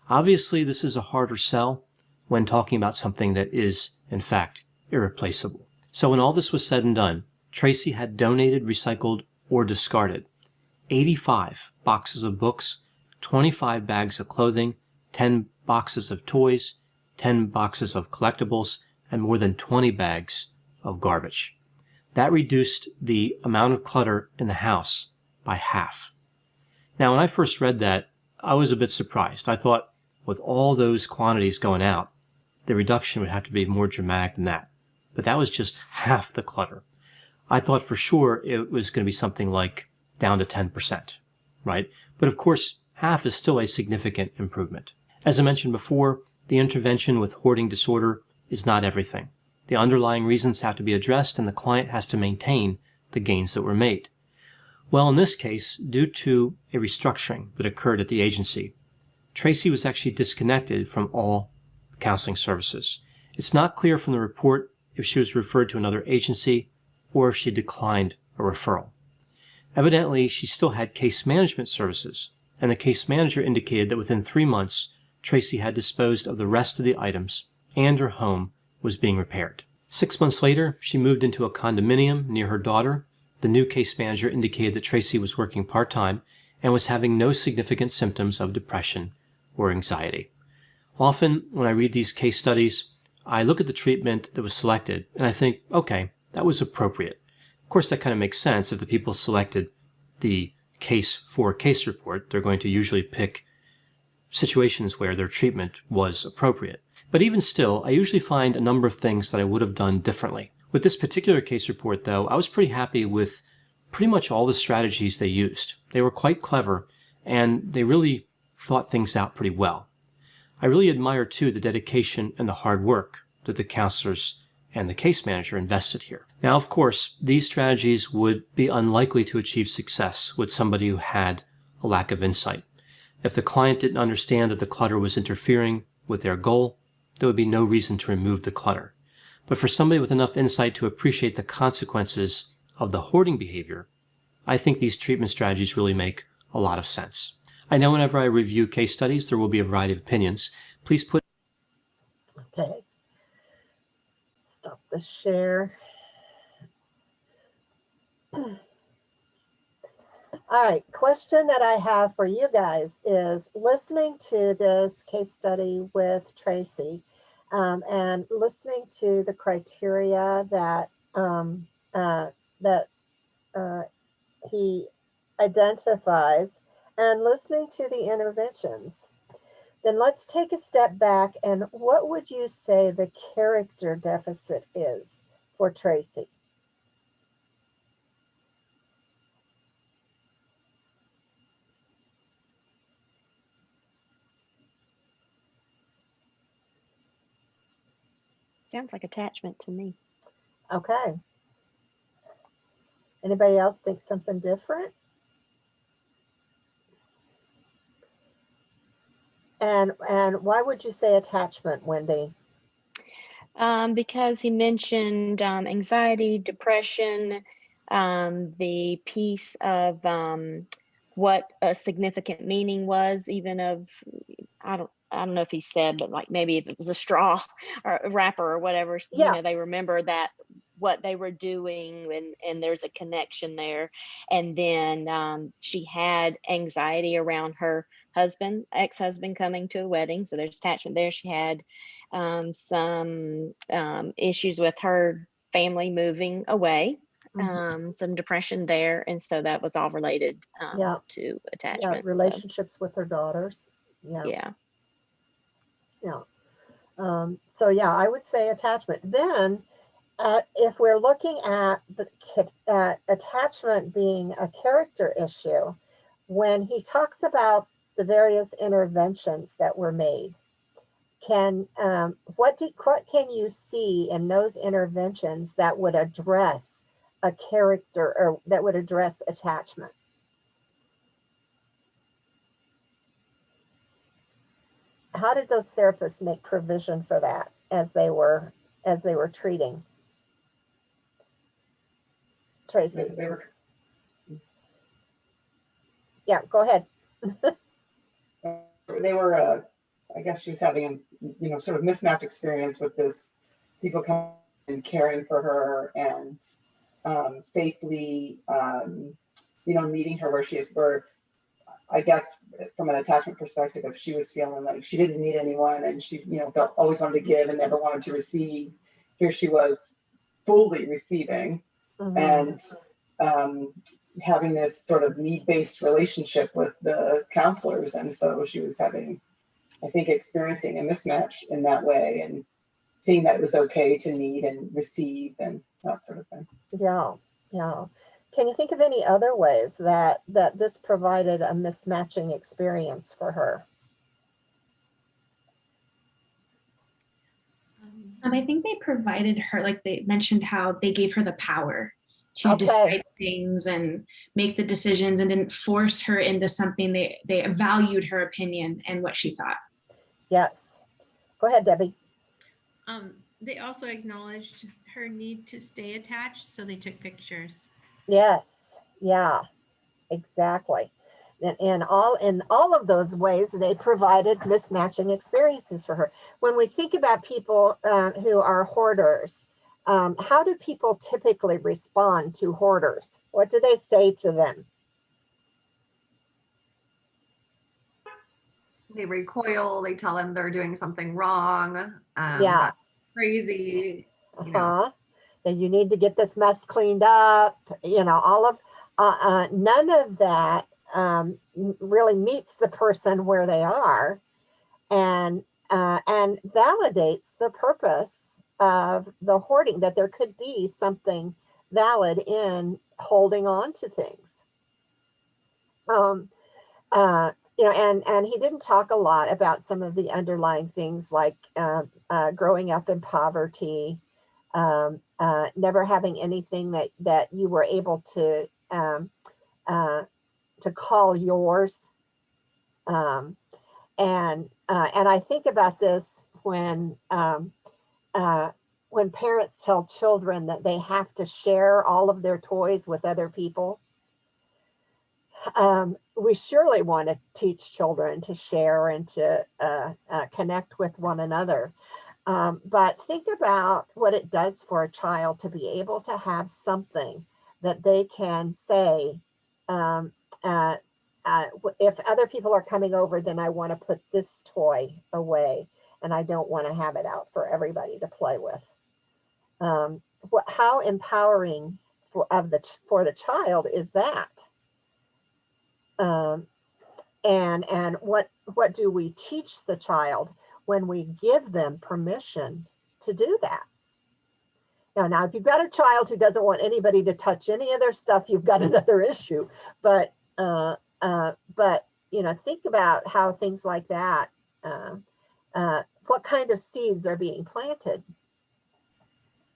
Obviously, this is a harder sell when talking about something that is, in fact, irreplaceable. So when all this was said and done, Tracy had donated, recycled, or discarded 85 boxes of books, 25 bags of clothing, 10 boxes of toys, 10 boxes of collectibles, and more than 20 bags of garbage. That reduced the amount of clutter in the house by half. Now, when I first read that, I was a bit surprised. I thought with all those quantities going out, the reduction would have to be more dramatic than that. But that was just half the clutter. I thought for sure it was going to be something like down to 10%, right? But of course, half is still a significant improvement. As I mentioned before, the intervention with hoarding disorder is not everything. The underlying reasons have to be addressed and the client has to maintain the gains that were made. Well, in this case, due to a restructuring that occurred at the agency, Tracy was actually disconnected from all counseling services. It's not clear from the report if she was referred to another agency or if she declined a referral. Evidently, she still had case management services, and the case manager indicated that within 3 months, Tracy had disposed of the rest of the items and her home was being repaired. 6 months later, she moved into a condominium near her daughter. The new case manager indicated that Tracy was working part-time and was having no significant symptoms of depression or anxiety. Often, when I read these case studies, I look at the treatment that was selected and I think, okay, that was appropriate. Of course, that kind of makes sense. If the people selected the case for case report, they're going to usually pick situations where their treatment was appropriate. But even still, I usually find a number of things that I would have done differently. With this particular case report, though, I was pretty happy with pretty much all the strategies they used. They were quite clever, and they really thought things out pretty well. I really admire, too, the dedication and the hard work that the counselors and the case manager invested here. Now, of course, these strategies would be unlikely to achieve success with somebody who had a lack of insight. If the client didn't understand that the clutter was interfering with their goal, there would be no reason to remove the clutter. But for somebody with enough insight to appreciate the consequences of the hoarding behavior, I think these treatment strategies really make a lot of sense. I know whenever I review case studies, there will be a variety of opinions. Please put...
Okay. Stop the share. All right, question that I have for you guys is listening to this case study with Tracy and listening to the criteria that he identifies and listening to the interventions, then let's take a step back and what would you say the character deficit is for Tracy?
Sounds like attachment to me.
Okay. Anybody else think something different? And why would you say attachment, Wendy?
Because he mentioned anxiety, depression, the piece of what a significant meaning was, even of I don't know if he said, but like maybe if it was a straw or a wrapper or whatever,
Yeah.
you know, they remember that what they were doing and there's a connection there. And then she had anxiety around her ex-husband coming to a wedding. So there's attachment there. She had some issues with her family moving away, some depression there. And so that was all related to attachment.
Yeah, relationships with her daughters. Yeah. So yeah, I would say attachment. Then if we're looking at attachment being a character issue, when he talks about the various interventions that were made, what can you see in those interventions that would address a character or that would address attachment? How did those therapists make provision for that as they were treating Tracy? Yeah, go ahead.
They were, I guess she was having a, sort of mismatched experience with this people coming and caring for her and safely, meeting her where she is, where I guess from an attachment perspective, if she was feeling like she didn't need anyone and she, always wanted to give and never wanted to receive, here she was fully receiving and having this sort of need-based relationship with the counselors. And so she was having, I think, experiencing a mismatch in that way, and seeing that it was okay to need and receive and that sort of thing.
Yeah, yeah. Can you think of any other ways that this provided a mismatching experience for her?
I think they provided her, like they mentioned how they gave her the power to
Okay.
decide things and make the decisions, and didn't force her into something. They valued her opinion and what she thought.
Yes. Go ahead, Debbie.
They also acknowledged her need to stay attached, so they took pictures.
Yes. Yeah, exactly. In all of those ways, they provided mismatching experiences for her. When we think about people who are hoarders, how do people typically respond to hoarders? What do they say to them?
They recoil, they tell them they're doing something wrong.
Yeah.
That's crazy. You know.
Uh-huh. And you need to get this mess cleaned up. You know, all of none of that really meets the person where they are, and validates the purpose of the hoarding. That there could be something valid in holding on to things. You know, and he didn't talk a lot about some of the underlying things like growing up in poverty, never having anything that you were able to call yours. And I think about this when parents tell children that they have to share all of their toys with other people. We surely want to teach children to share and to connect with one another. But think about what it does for a child to be able to have something that they can say, um, if other people are coming over, then I want to put this toy away and I don't want to have it out for everybody to play with. How empowering for the child is that? And what do we teach the child when we give them permission to do that? Now, if you've got a child who doesn't want anybody to touch any of their stuff, you've got another issue. But you know, think about how things like that, what kind of seeds are being planted.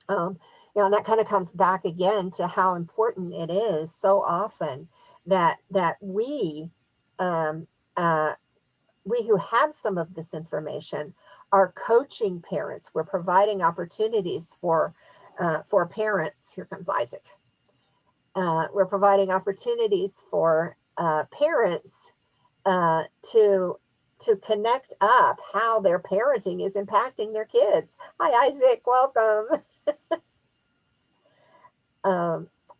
You know, and that kind of comes back again to how important it is so often that we who have some of this information are coaching parents. We're providing opportunities for parents. Here comes Isaac. We're providing opportunities for parents to connect up how their parenting is impacting their kids. Hi, Isaac. Welcome.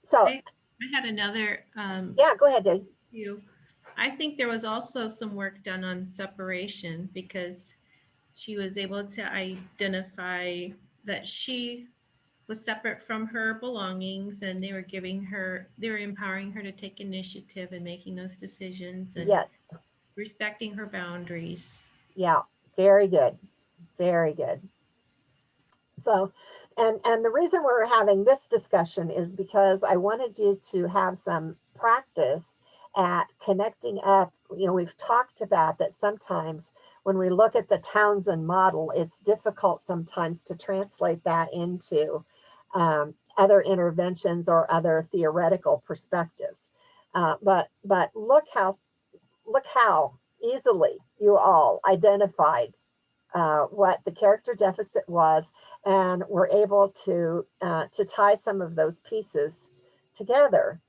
So
I had another.
Yeah, go ahead, Dave.
I think there was also some work done on separation, because she was able to identify that she was separate from her belongings, and they were empowering her to take initiative and making those decisions, and
Yes.
respecting her boundaries.
Yeah, very good. Very good. So, and the reason we're having this discussion is because I wanted you to have some practice at connecting up. You know, we've talked about that sometimes when we look at the Townsend model, it's difficult sometimes to translate that into other interventions or other theoretical perspectives. But look how easily you all identified what the character deficit was, and were able to tie some of those pieces together.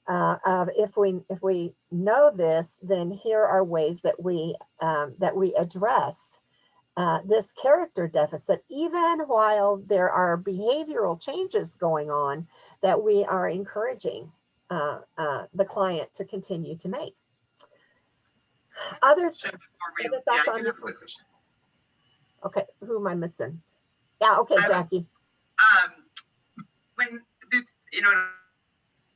Of if we know this, then here are ways that we address this character deficit, even while there are behavioral changes going on that we are encouraging the client to continue to make. Other thoughts on this one? Okay, who am I missing? Yeah, okay, Jackie.
you know,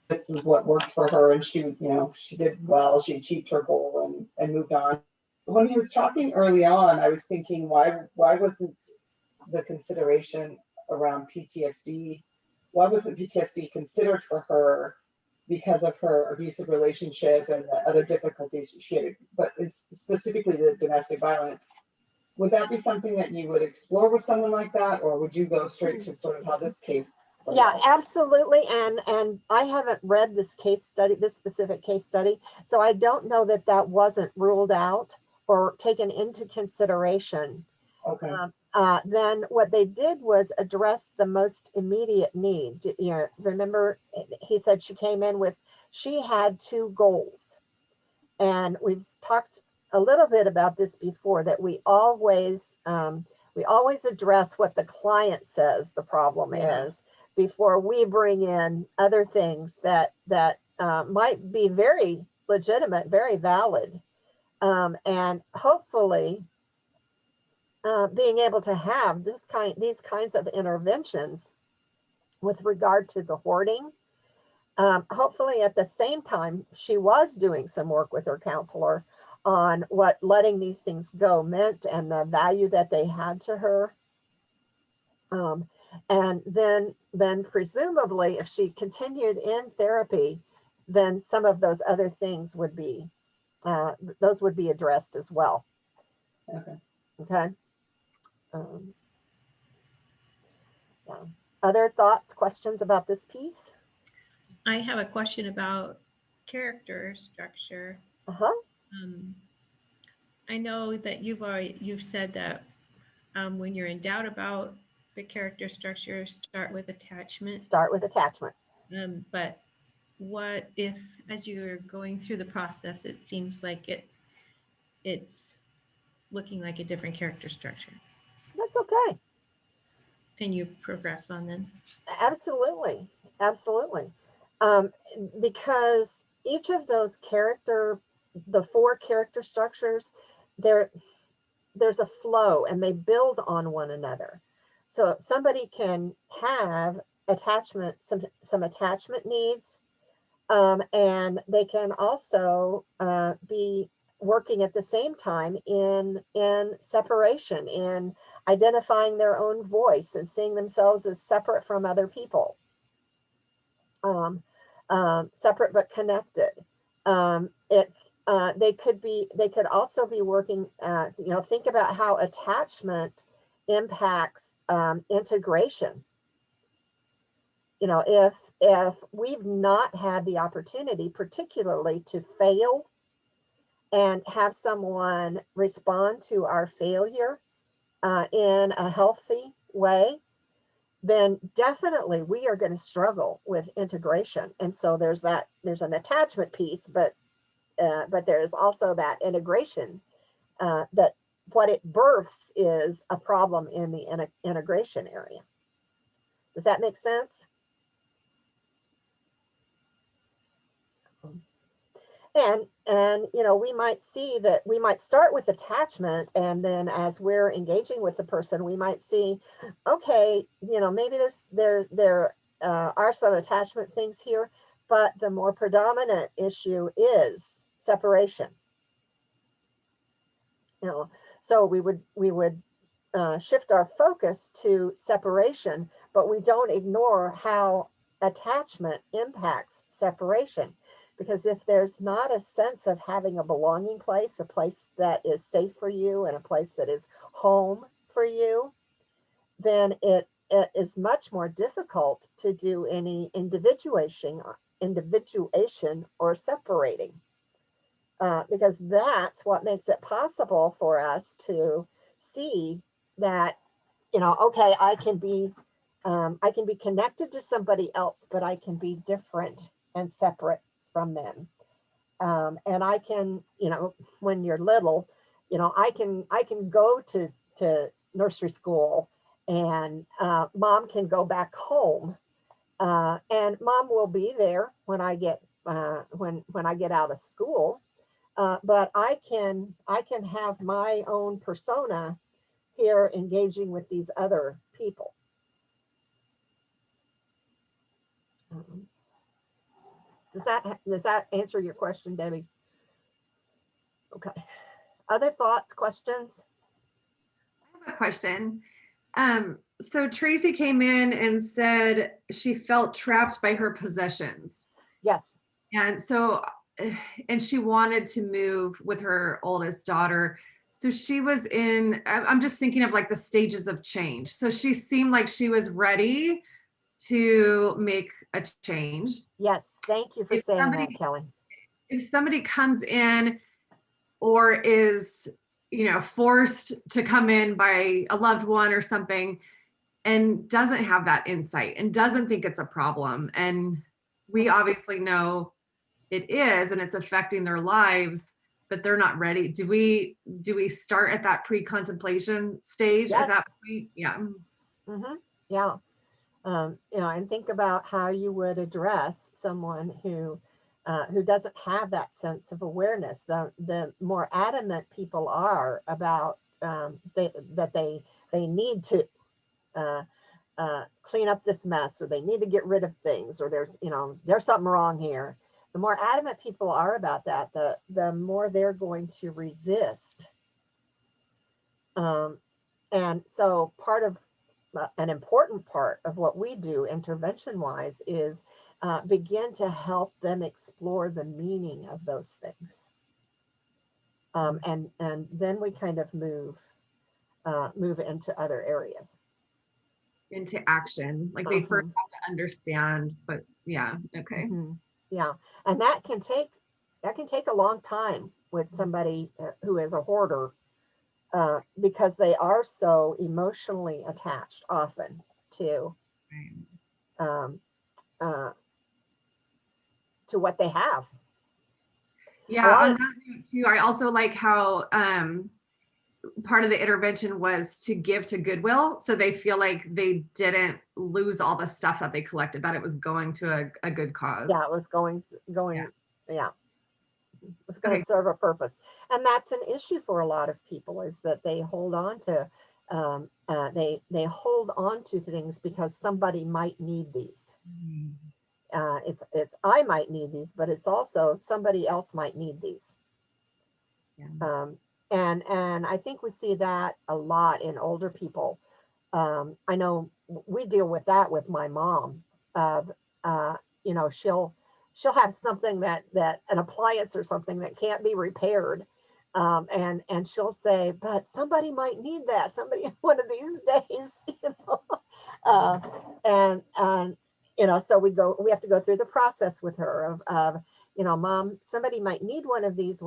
this is what worked for her, and she, you know, she did well, she achieved her goal and moved on. When he was talking early on, I was thinking, why wasn't the consideration around PTSD, why wasn't PTSD considered for her because of her abusive relationship and the other difficulties she had, but it's specifically the domestic violence? Would that be something that you would explore with someone like that, or would you go straight to sort of how this case played
Yeah,
out?
absolutely. And I haven't read this case study, this specific case study, so I don't know that that wasn't ruled out or taken into consideration.
Okay.
Then what they did was address the most immediate need. You know, remember he said she came in with, she had two goals. And we've talked a little bit about this before, that we always address what the client says the problem is before we bring in other things that might be very legitimate, very valid, and hopefully being able to have these kinds of interventions with regard to the hoarding. Hopefully at the same time, she was doing some work with her counselor on what letting these things go meant and the value that they had to her. And then presumably if she continued in therapy, then some of those other things would be, those would be addressed as well.
Okay.
Okay. Yeah. Other thoughts, questions about this piece?
I have a question about character structure.
Uh-huh.
I know that you've said that when you're in doubt about the character structure, start with attachment.
Start with attachment.
But what if, as you're going through the process, it seems like it's looking like a different character structure?
That's okay.
Can you progress on then?
Absolutely. Absolutely. Because each of those the four character structures, there's a flow and they build on one another. So somebody can have attachment, some attachment needs, and they can also be working at the same time in separation, in identifying their own voice and seeing themselves as separate from other people, separate but connected. They could also be working, think about how attachment impacts integration. If we've not had the opportunity, particularly to fail and have someone respond to our failure in a healthy way, then definitely we are going to struggle with integration. And so there's an attachment piece, but there's also that integration that what it births is a problem in the integration area. Does that make sense? And we might see that we might start with attachment, and then as we're engaging with the person, we might see, okay, maybe there are some attachment things here, but the more predominant issue is separation. So we would shift our focus to separation, but we don't ignore how attachment impacts separation. Because if there's not a sense of having a belonging place, a place that is safe for you and a place that is home for you, then it is much more difficult to do any individuation or separating. Because that's what makes it possible for us to see that, okay, I can be connected to somebody else, but I can be different and separate from them. And I can, when you're little, I can go to nursery school, and mom can go back home, and mom will be there when I get when I get out of school. But I can have my own persona here engaging with these other people. Um, does that answer your question, Debbie? Okay. Other thoughts, questions?
I have a question. So Tracy came in and said she felt trapped by her possessions.
Yes.
And so, and she wanted to move with her oldest daughter. So she was I'm just thinking of like the stages of change. So she seemed like she was ready to make a change.
Yes. Thank you for
If
saying
somebody,
that, Kelly.
if somebody comes in or is, forced to come in by a loved one or something and doesn't have that insight and doesn't think it's a problem, and we obviously know it is and it's affecting their lives, but they're not ready, do we start at that pre-contemplation stage at that
Yes.
point? Yeah.
Mm-hmm. Yeah. And think about how you would address someone who doesn't have that sense of awareness. The more adamant people are about that they need to clean up this mess, or they need to get rid of things, or there's something wrong here. The more adamant people are about that, the more they're going to resist. And so part of an important part of what we do intervention wise is begin to help them explore the meaning of those things. And then we kind of move into other areas.
Into action, like they first have to understand, but yeah. Okay.
Yeah. And that can take a long time with somebody who is a hoarder, because they are so emotionally attached often to um, uh, to what they have.
Yeah, on that note too, I also like how part of the intervention was to give to Goodwill, so they feel like they didn't lose all the stuff that they collected, that it was going to a good cause.
Yeah, it was going. Yeah. It's going to serve a purpose. And that's an issue for a lot of people, is that they hold on to they hold on to things because somebody might need these. It's I might need these, but it's also somebody else might need these. And I think we see that a lot in older people. I know we deal with that with my mom. Of she'll have something that an appliance or something that can't be repaired, and she'll say, but somebody might need that, somebody one of these days. And so we have to go through the process with her of Mom, somebody might need one of these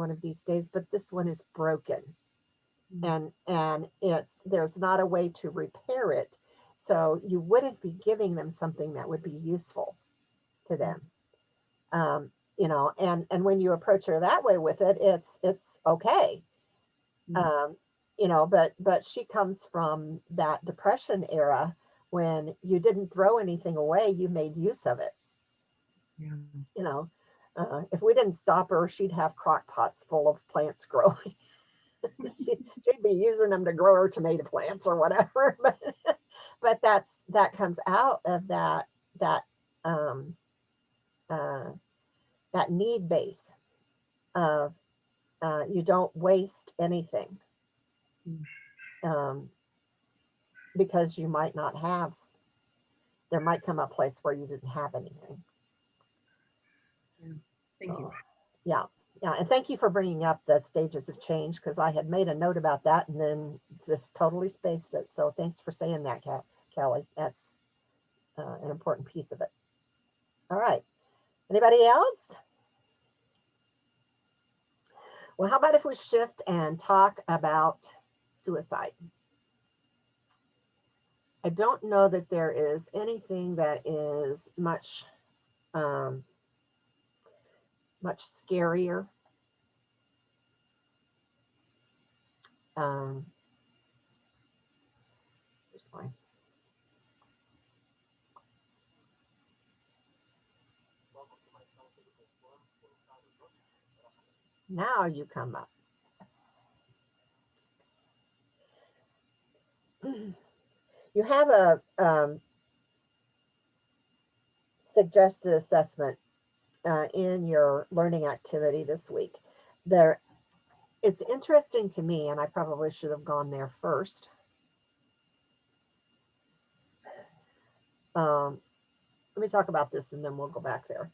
days, but this one is broken. And there's not a way to repair it, so you wouldn't be giving them something that would be useful to them. And when you approach her that way with it, it's okay. But she comes from that depression era when you didn't throw anything away, you made use of it. If we didn't stop her, she'd have crock pots full of plants growing. She'd be using them to grow her tomato plants or whatever. But that comes out of that need base of you don't waste anything, because you might not have. There might come a place where you didn't have anything.
Thank you.
Yeah. And thank you for bringing up the stages of change, because I had made a note about that and then just totally spaced it. So thanks for saying that, Kelly. That's an important piece of it. All right. Anybody else? Well, how about if we shift and talk about suicide? I don't know that there is anything that is much scarier. Here's mine. Now you come up. You have a suggested assessment in your learning activity this week. There, it's interesting to me, and I probably should have gone there first. Let me talk about this and then we'll go back there.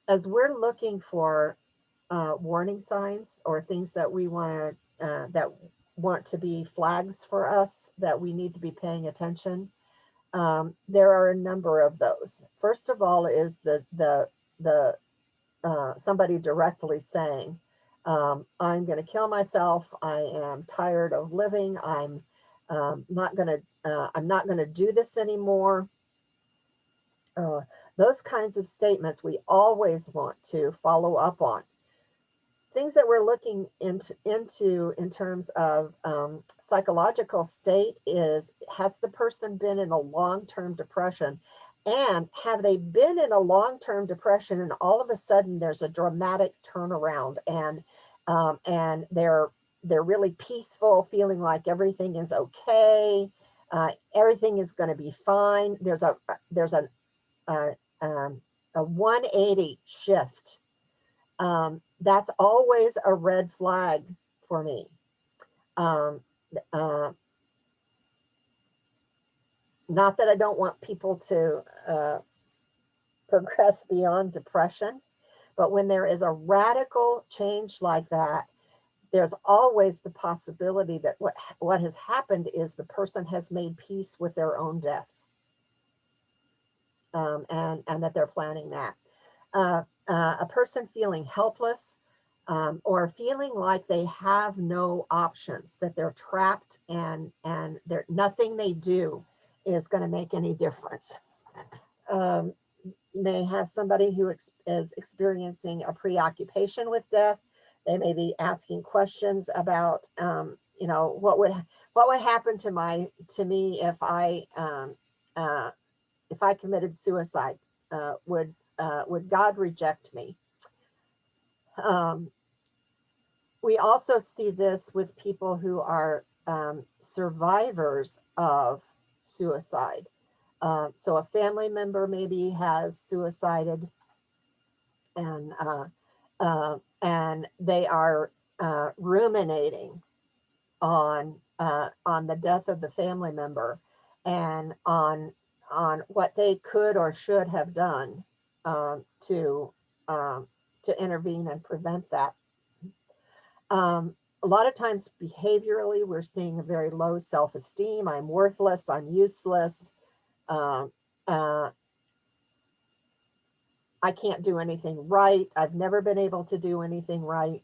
As we're looking for warning signs or things that we want to be flags for us that we need to be paying attention, there are a number of those. First of all is the somebody directly saying, I'm going to kill myself. I am tired of living. I'm not going to do this anymore. Those kinds of statements we always want to follow up on. Things that we're looking into in terms of psychological state is, has the person been in a long-term depression? And have they been in a long-term depression and all of a sudden there's a dramatic turnaround and they're really peaceful, feeling like everything is okay, everything is going to be fine. There's a 180 shift. That's always a red flag for me. Not that I don't want people to progress beyond depression, but when there is a radical change like that, there's always the possibility that what has happened is the person has made peace with their own death, and that they're planning that. A person feeling helpless, or feeling like they have no options, that they're trapped and nothing they do is going to make any difference. May have somebody who is experiencing a preoccupation with death. They may be asking questions about, what would happen to me if I committed suicide? Would God reject me? We also see this with people who are survivors of suicide. So a family member maybe has suicided, and they are ruminating on the death of the family member and on what they could or should have done to intervene and prevent that. A lot of times behaviorally, we're seeing a very low self-esteem. I'm worthless, I'm useless. I can't do anything right. I've never been able to do anything right.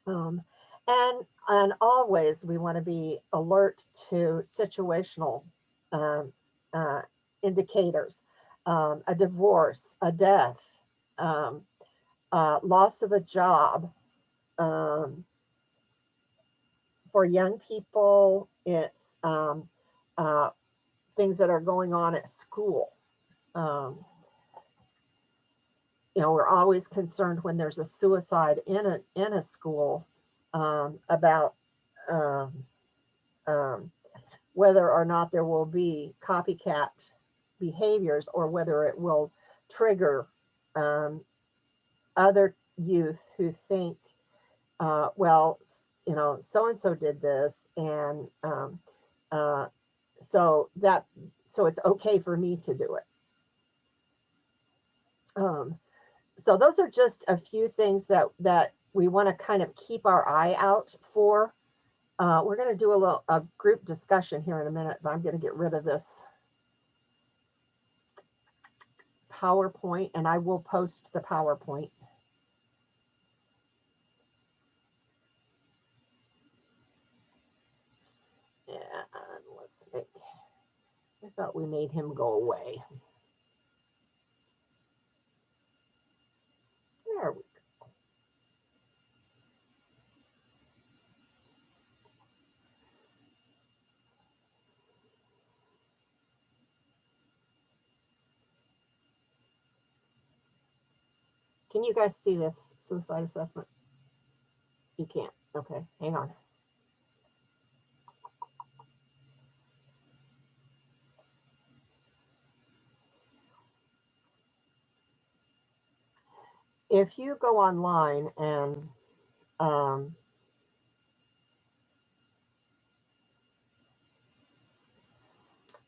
And always we want to be alert to situational indicators, a divorce, a death, loss of a job. For young people, it's things that are going on at school. We're always concerned when there's a suicide in a school about whether or not there will be copycat behaviors or whether it will trigger other youth who think, well, so-and-so did this, and so it's okay for me to do it. So those are just a few things that we want to kind of keep our eye out for. We're going to do a group discussion here in a minute, but I'm going to get rid of this PowerPoint, and I will post the PowerPoint. And let's make, I thought we made him go away. There we go. Can you guys see this suicide assessment? You can't. Okay, hang on. if you go online and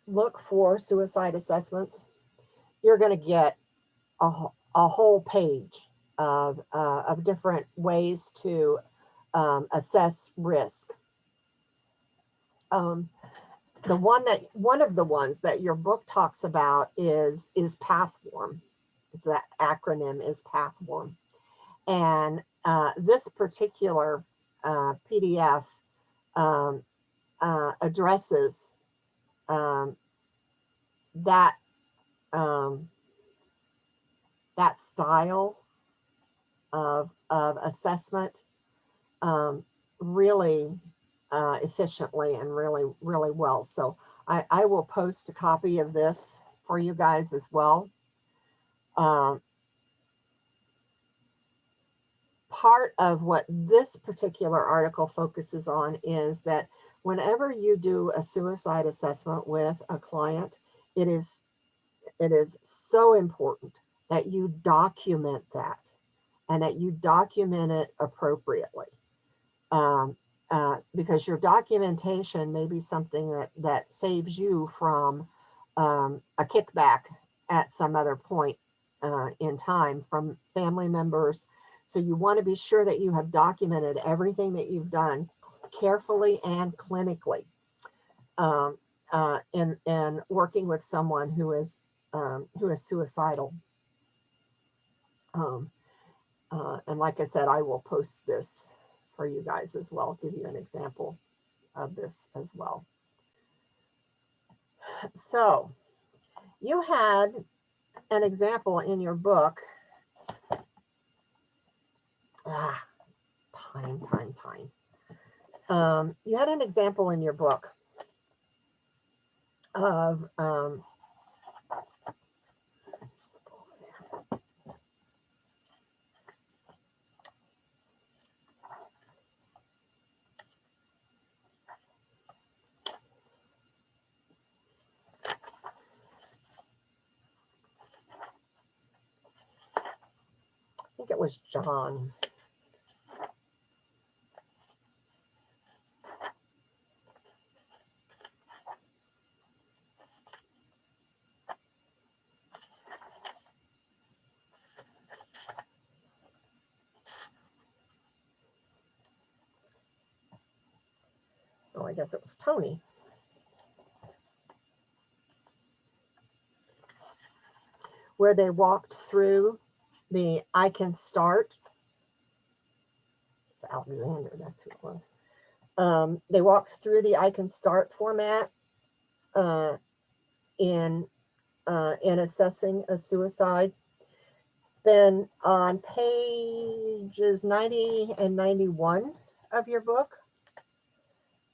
look for suicide assessments, you're going to get a whole page of different ways to assess risk. One of the ones that your book talks about is PathWorm. It's that acronym is PathWorm, and this particular PDF addresses that that style of assessment really efficiently and really well. So I will post a copy of this for you guys as well. Part of what this particular article focuses on is that whenever you do a suicide assessment with a client, it is so important that you document that and that you document it appropriately. Because your documentation may be something that saves you from a kickback at some other point in time from family members. So you want to be sure that you have documented everything that you've done carefully and clinically in working with someone who is suicidal. And like I said, I will post this for you guys as well, give you an example of this as well. So you had an example in your book. Time. You had an example in your book of I think it was John. Oh, I guess it was Tony. Where they walked through the I Can Start. It's Alexander, that's who it was. They walked through the I Can Start format in assessing a suicide. Then on pages 90 and 91 of your book,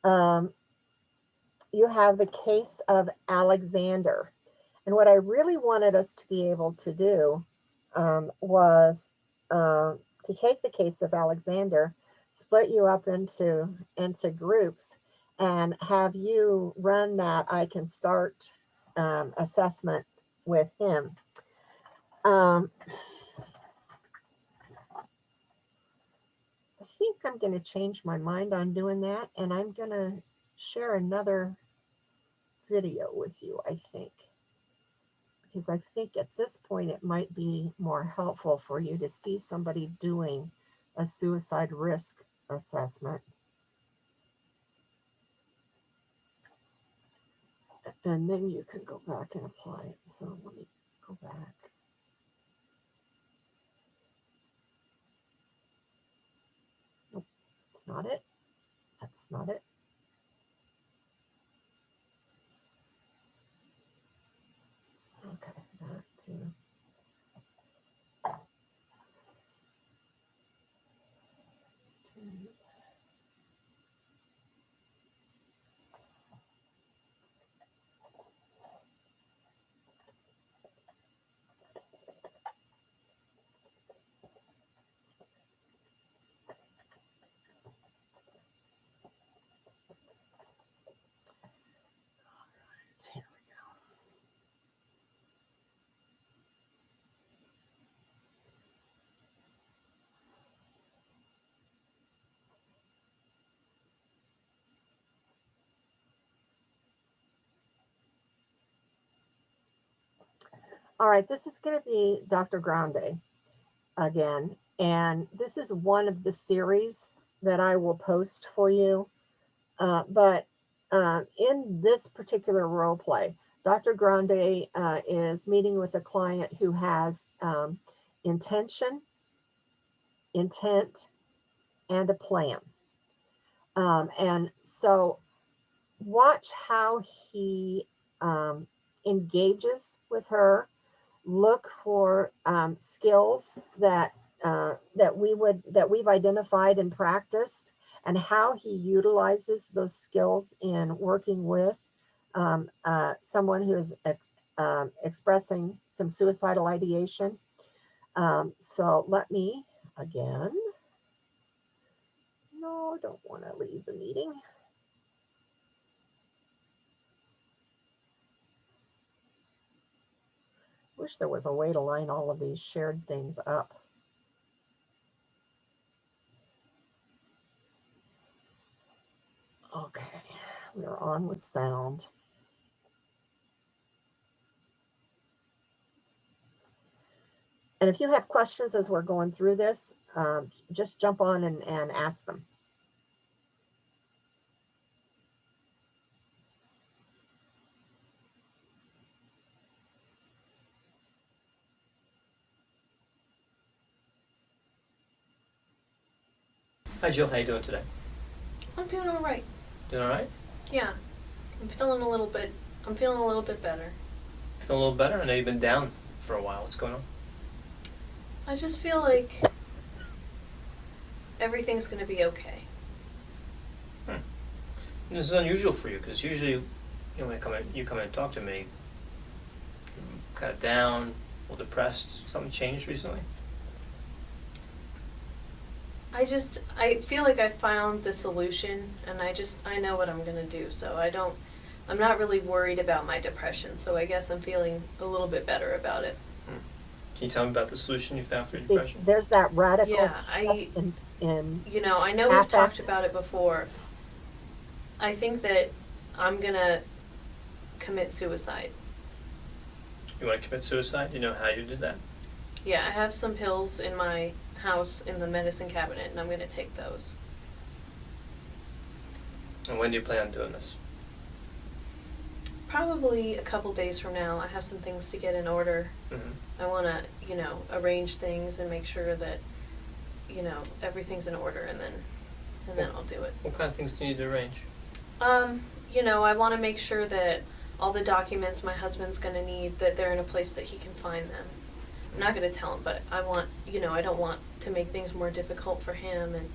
you have the case of Alexander. And what I really wanted us to be able to do was to take the case of Alexander, split you up into groups, and have you run that I Can Start assessment with him. I think I'm going to change my mind on doing that, and I'm going to share another video with you, I think. Because I think at this point it might be more helpful for you to see somebody doing a suicide risk assessment. And then you can go back and apply it. So let me go back. Nope, that's not it. That's not it. Okay, back to... Here we go. All right, this is going to be Dr. Grande again, and this is one of the series that I will post for you. But in this particular role play, Dr. Grande is meeting with a client who has intention, intent, and a plan. And so watch how he engages with her. Look for skills that we've identified and practiced, and how he utilizes those skills in working with someone who is expressing some suicidal ideation. So let me again. No, don't want to leave the meeting. Wish there was a way to line all of these shared things up. Okay, we're on with sound. And if you have questions as we're going through this, just jump on and ask them.
Hi, Jill. How you doing today?
I'm doing all right.
Doing all right?
Yeah, I'm feeling a little bit better.
Feeling a little better? I know you've been down for a while. What's going on?
I just feel like everything's gonna be okay.
This is unusual for you, because usually, when you come in and talk to me, you're kind of down, a little depressed. Something changed recently?
I feel like I found the solution, and I know what I'm gonna do, so I'm not really worried about my depression, so I guess I'm feeling a little bit better about it.
Can you tell me about the solution you found for your
See,
depression?
there's that radical
Yeah,
shift in
I know we've
affect.
talked about it before. I think that I'm gonna commit suicide.
You want to commit suicide? Do you know how you did that?
Yeah, I have some pills in my house in the medicine cabinet, and I'm gonna take those.
And when do you plan on doing this?
Probably a couple days from now. I have some things to get in order. I want to, arrange things and make sure that, everything's in order, and then I'll do it.
What kind of things do you need to arrange?
I want to make sure that all the documents my husband's going to need, that they're in a place that he can find them. I'm not going to tell him, but I want, I don't want to make things more difficult for him, and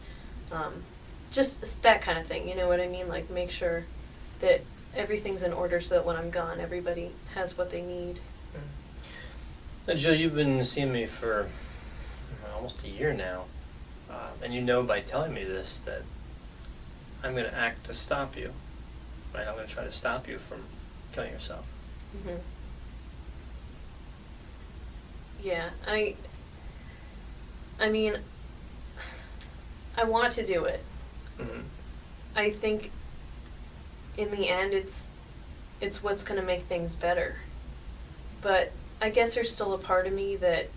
just that kind of thing, you know what I mean? Like, make sure that everything's in order so that when I'm gone, everybody has what they need.
Now, Jill, you've been seeing me for almost a year now, and you know by telling me this that I'm going to act to stop you, right? I'm going to try to stop you from killing yourself.
Mm-hmm. Yeah, I mean, I want to do it.
Mm-hmm.
I think in the end it's what's going to make things better. But I guess there's still a part of me that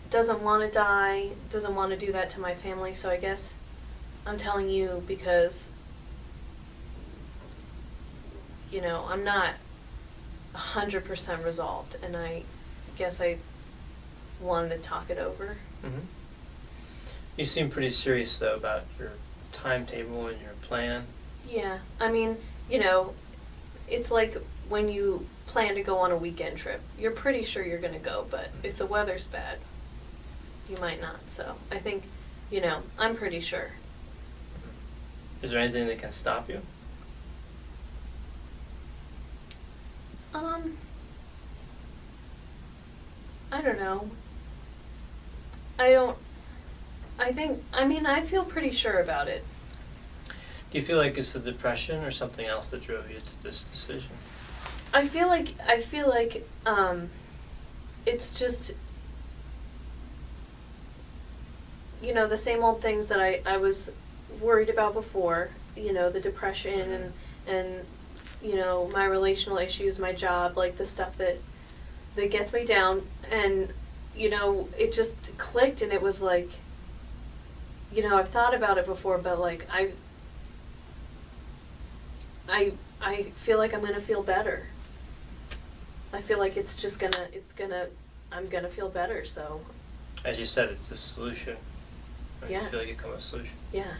doesn't want to die, doesn't want to do that to my family, so I guess I'm telling you because, I'm not 100% resolved, and I guess I wanted to talk it over.
Mm-hmm. You seem pretty serious, though, about your timetable and your plan.
Yeah, I mean, it's like when you plan to go on a weekend trip. You're pretty sure you're going to go, but if the weather's bad, you might not. So I think, I'm pretty sure.
Is there anything that can stop you?
I don't know. I feel pretty sure about it.
Do you feel like it's the depression or something else that drove you to this decision?
I feel like it's just, the same old things that I was worried about before, the depression and you know, my relational issues, my job, like the stuff that gets me down. And, you know, it just clicked, and it was like, you know, I've thought about it before, but like I feel like I'm gonna feel better. I feel like I'm gonna feel better, so.
As you said, it's a solution. Right?
Yeah.
You feel like you come with a solution.
Yeah.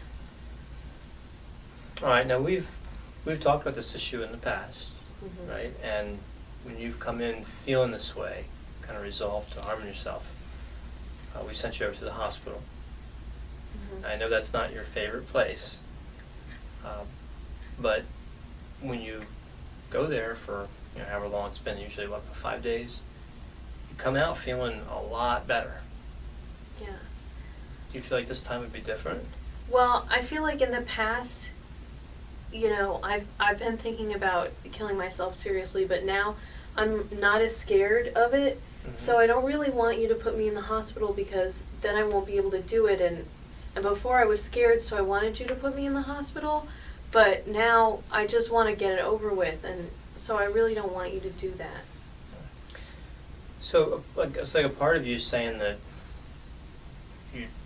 All right, now we've talked about this issue in the past,
Mhm.
right? And when you've come in feeling this way, kind of resolved to harm yourself, we sent you over to the hospital.
Mhm.
I know that's not your favorite place, but when you go there for, you know, however long it's been, usually what, 5 days, you come out feeling a lot better.
Yeah.
Do you feel like this time would be different?
Well, I feel like in the past, you know, I've been thinking about killing myself seriously, but now I'm not as scared of it.
Mm-hmm.
So I don't really want you to put me in the hospital, because then I won't be able to do it. And before I was scared, so I wanted you to put me in the hospital. But now I just want to get it over with, and so I really don't want you to do that.
So, like, it's like a part of you saying that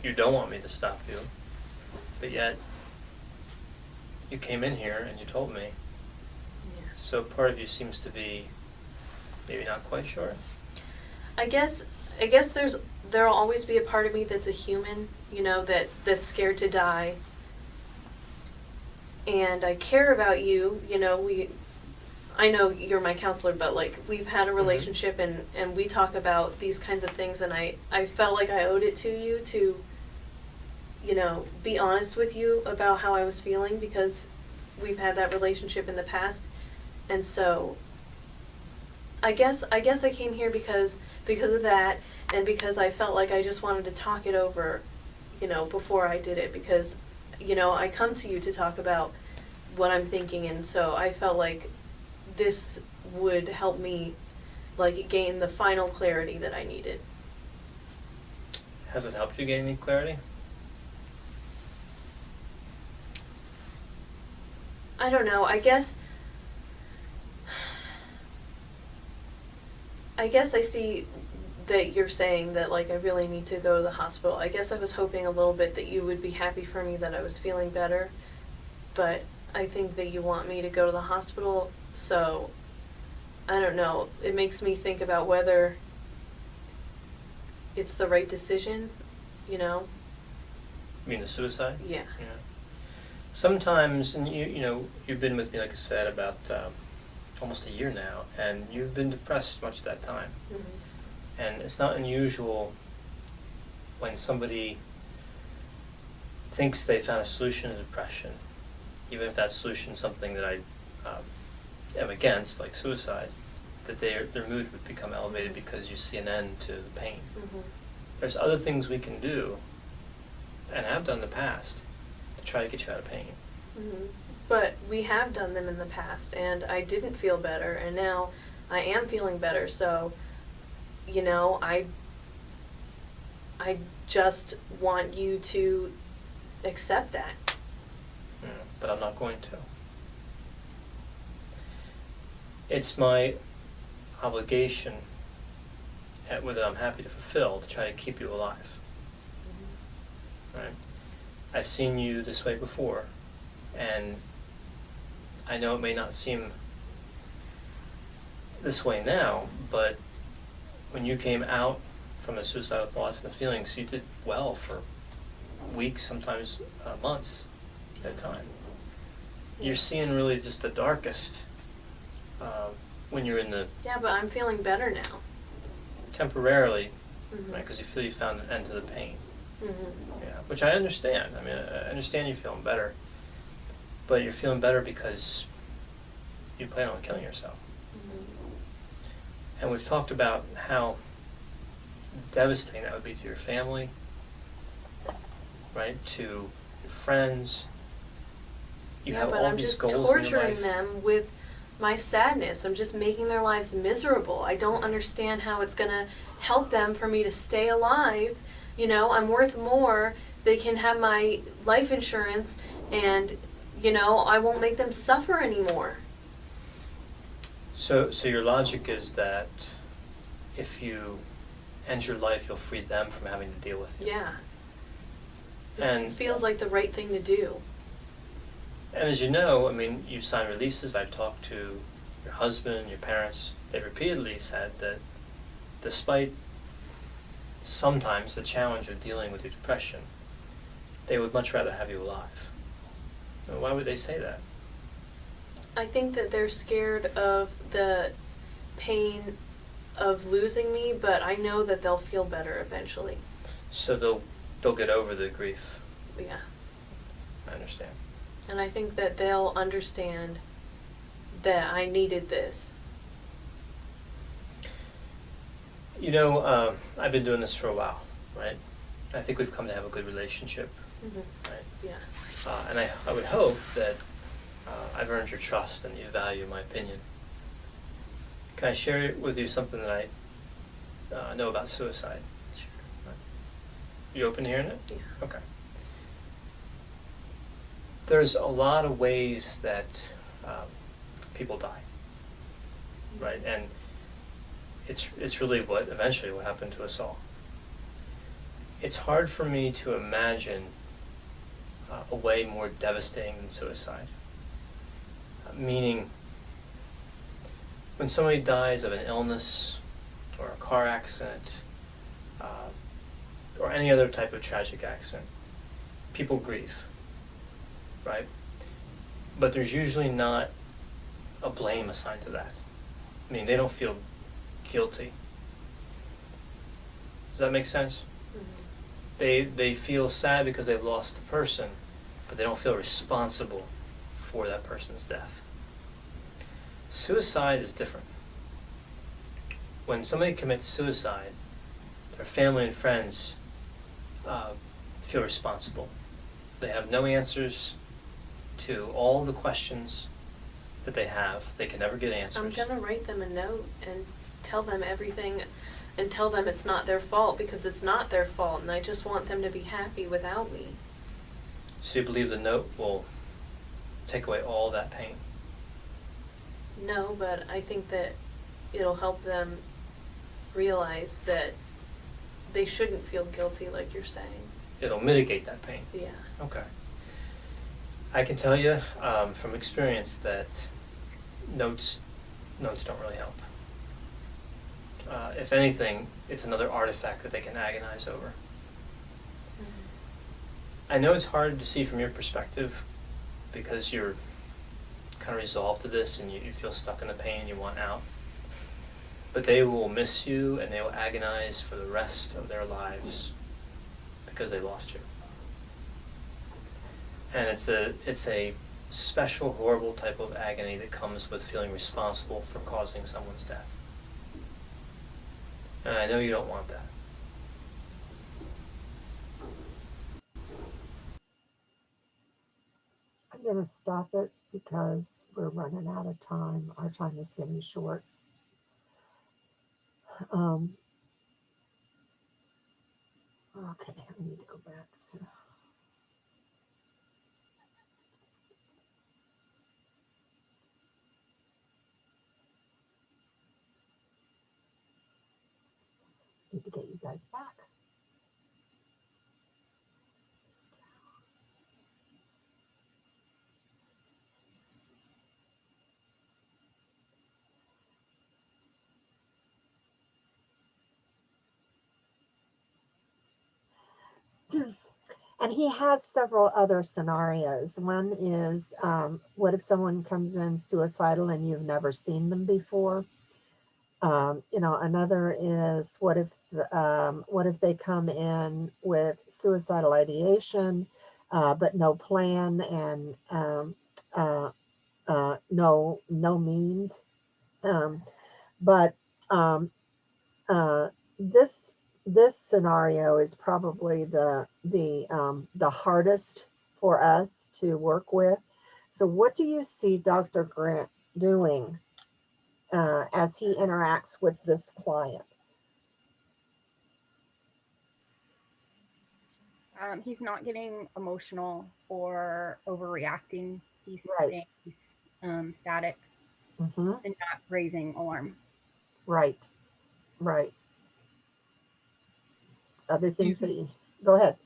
you don't want me to stop you, but yet you came in here and you told me.
Yeah.
So part of you seems to be maybe not quite sure.
I guess there'll always be a part of me that's a human, you know, that's scared to die. And I care about you, you know, I know you're my counselor, but like we've had a relationship, and we talk about these kinds of things, and I felt like I owed it to you to, you know, be honest with you about how I was feeling, because we've had that relationship in the past. And so I guess I came here because of that, and because I felt like I just wanted to talk it over, you know, before I did it, because, you know, I come to you to talk about what I'm thinking, and so I felt like this would help me, like, gain the final clarity that I needed.
Has it helped you gain any clarity?
I don't know, I guess I see that you're saying that, like, I really need to go to the hospital. I guess I was hoping a little bit that you would be happy for me that I was feeling better, but I think that you want me to go to the hospital, so I don't know. It makes me think about whether it's the right decision, you know?
You mean the suicide?
Yeah.
Yeah. Sometimes, and you know, you've been with me, like I said, about almost a year now, and you've been depressed much of that time.
Mm-hmm.
And it's not unusual when somebody thinks they found a solution to depression, even if that solution is something that I am against, like suicide, that their mood would become elevated because you see an end to the pain.
Mm-hmm.
There's other things we can do, and have done in the past, to try to get you out of pain.
Mm-hmm. But we have done them in the past, and I didn't feel better, and now I am feeling better, so, you know, I just want you to accept that.
Yeah, but I'm not going to. It's my obligation, whether I'm happy to fulfill, to try to keep you alive. Right? I've seen you this way before, and I know it may not seem this way now, but when you came out from the suicidal thoughts and the feelings, you did well for weeks, sometimes months at a time. You're seeing really just the darkest when you're in the...
Yeah, but I'm feeling better now.
Temporarily,
Mm-hmm.
right, because you feel you found an end to the pain.
Mm-hmm.
Yeah, which I understand. I mean, I understand you feeling better, but you're feeling better because you plan on killing yourself.
Mm-hmm.
And we've talked about how devastating that would be to your family, right, to your friends. You have
but
all
I'm
these
just
goals in your
torturing
life.
them with my sadness. I'm just making their lives miserable. I don't understand how it's gonna help them for me to stay alive. You know, I'm worth more. They can have my life insurance, and, you know, I won't make them suffer anymore.
So your logic is that if you end your life, you'll free them from having to deal with you.
Yeah.
And
it feels like the right thing to do.
And as you know, I mean, you've signed releases. I've talked to your husband, your parents. They repeatedly said that despite sometimes the challenge of dealing with your depression, they would much rather have you alive. Now, why would they say that?
I think that they're scared of the pain of losing me, but I know that they'll feel better eventually.
So they'll get over the grief.
Yeah.
I understand.
And I think that they'll understand that I needed this.
You know, I've been doing this for a while, right? I think we've come to have a good relationship, right?
Yeah.
And I would hope that I've earned your trust and you value my opinion. Can I share with you something that I know about suicide?
Sure.
You open to hearing it?
Yeah.
Okay. There's a lot of ways that people die, right? And it's really eventually what happened to us all. It's hard for me to imagine a way more devastating than suicide. Meaning, when somebody dies of an illness or a car accident or any other type of tragic accident, people grieve, right? But there's usually not a blame assigned to that. I mean, they don't feel guilty. Does that make sense? Mm-hmm. They feel sad because they've lost the person, but they don't feel responsible for that person's death. Suicide is different. When somebody commits suicide, their family and friends feel responsible. They have no answers to all the questions that they have. They can never get answers.
I'm gonna write them a note and tell them everything and tell them it's not their fault, because it's not their fault, and I just want them to be happy without me.
So you believe the note will take away all that pain?
No, but I think that it'll help them realize that they shouldn't feel guilty like you're saying.
It'll mitigate that pain?
Yeah.
Okay. I can tell you from experience that notes don't really help. If anything, it's another artifact that they can agonize over. Mm-hmm. I know it's hard to see from your perspective because you're kind of resolved to this and you feel stuck in the pain, you want out. But they will miss you and they will agonize for the rest of their lives because they lost you. And it's a special, horrible type of agony that comes with feeling responsible for causing someone's death. And I know you don't want that.
I'm going to stop it because we're running out of time. Our time is getting short. Okay, I need to go back. So. Need to get you guys back. And he has several other scenarios. One is, what if someone comes in suicidal and you've never seen them before? Another is what if they come in with suicidal ideation, but no plan and no means. But this scenario is probably the hardest for us to work with. So, what do you see Dr. Grant doing as he interacts with this client?
He's not getting emotional or overreacting. He's
Right.
staying static.
Mm-hmm.
and not raising alarm.
Right. Right. Other things that you, go ahead.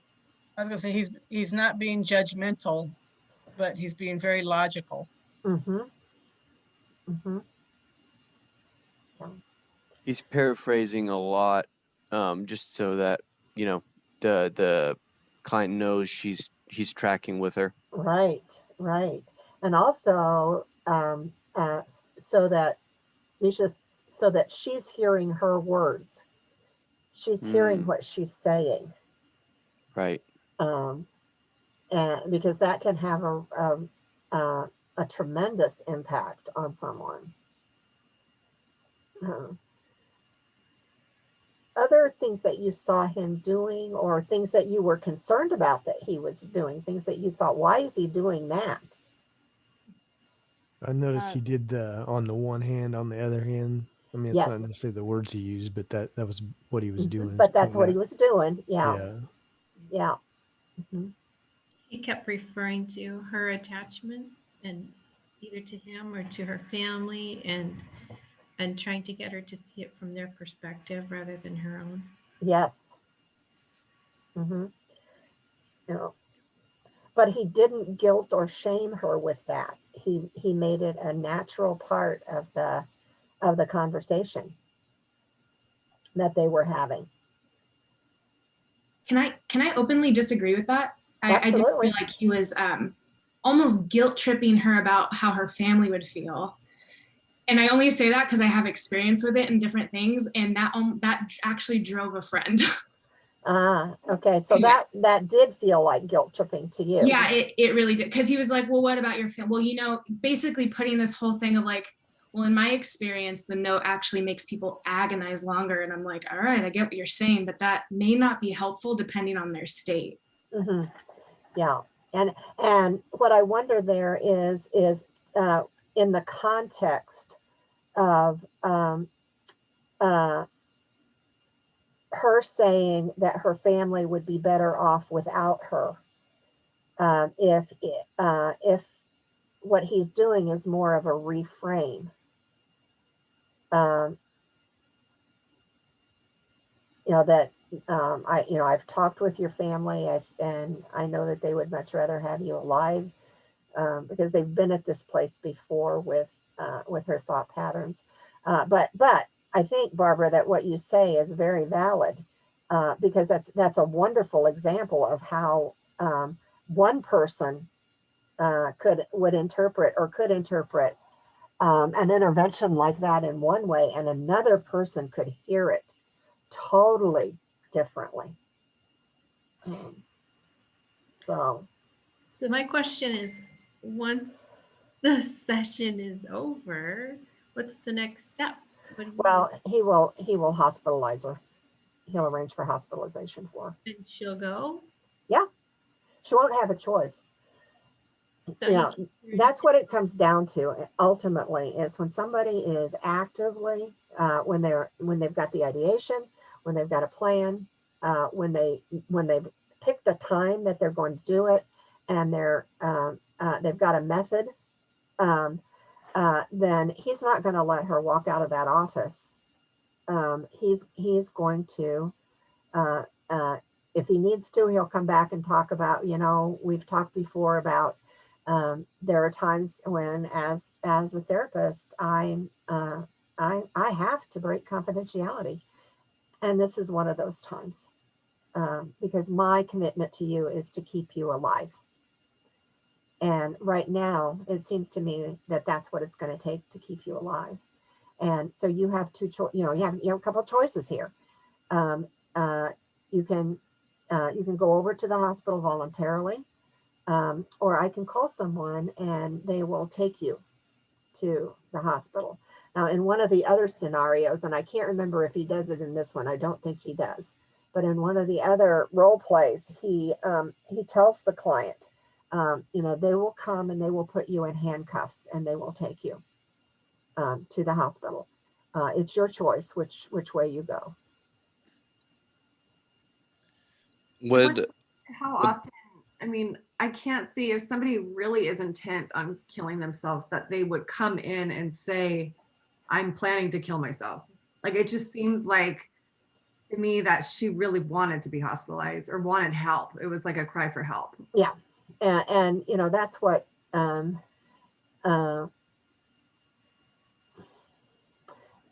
I was gonna say, he's not being judgmental, but he's being very logical.
Mm-hmm. Mm-hmm. Yeah.
He's paraphrasing a lot, just so that, you know, the client knows he's tracking with her.
Right. Right. And also, so that Misha, so that she's hearing her words. She's hearing what she's saying.
Right.
And because that can have a tremendous impact on someone. Other things that you saw him doing, or things that you were concerned about that he was doing, things that you thought, why is he doing that?
I noticed he did the on the one hand, on the other hand. I mean, it's not
Yes.
necessarily the words he used, but that was what he was doing.
But that's
pointing
what
at-
he was doing. Yeah.
Yeah.
Yeah. Mm-hmm.
He kept referring to her attachments, and either to him or to her family, and trying to get her to see it from their perspective rather than her own.
Yes. Mm-hmm. Yeah. But he didn't guilt or shame her with that. He made it a natural part of the conversation that they were having.
Can I openly disagree with that? I do feel like he was almost guilt tripping her about how her family would feel. And I only say that because I have experience with it in different things, and that actually drove a friend.
Okay. So that did feel like guilt tripping to you.
Yeah, it really did. Because he was like, well, what about your family? Well, you know, basically putting this whole thing of like, well, in my experience, the note actually makes people agonize longer. And I'm like, all right, I get what you're saying, but that may not be helpful depending on their state.
Mm-hmm. Yeah. And what I wonder there is in the context of her saying that her family would be better off without her. If what he's doing is more of a reframe. That I've talked with your family, and I know that they would much rather have you alive, because they've been at this place before with her thought patterns. But I think, Barbara, that what you say is very valid, because that's a wonderful example of how one person could interpret an intervention like that in one way, and another person could hear it totally differently. So
my question is, once the session is over, what's the next step?
Well, he will hospitalize her. He'll arrange for hospitalization for her.
And she'll go?
Yeah. She won't have a choice.
So
that's what it comes down to ultimately, is when somebody is actively, when they've got the ideation, when they've got a plan, when they've picked a time that they're going to do it, and they've got a method, then he's not going to let her walk out of that office. He's going to, if he needs to, he'll come back and talk about, we've talked before about, there are times when, as a therapist, I have to break confidentiality, and this is one of those times, because my commitment to you is to keep you alive. And right now, it seems to me that that's what it's going to take to keep you alive. And so you have you have a couple of choices here. You can go over to the hospital voluntarily, or I can call someone and they will take you to the hospital. Now, in one of the other scenarios, and I can't remember if he does it in this one, I don't think he does, but in one of the other role plays, he tells the client, they will come and they will put you in handcuffs and they will take you to the hospital. It's your choice which way you go.
How often? I mean, I can't see if somebody really is intent on killing themselves that they would come in and say, I'm planning to kill myself. Like, it just seems like to me that she really wanted to be hospitalized or wanted help. It was like a cry for help.
Yeah. And you know, that's what,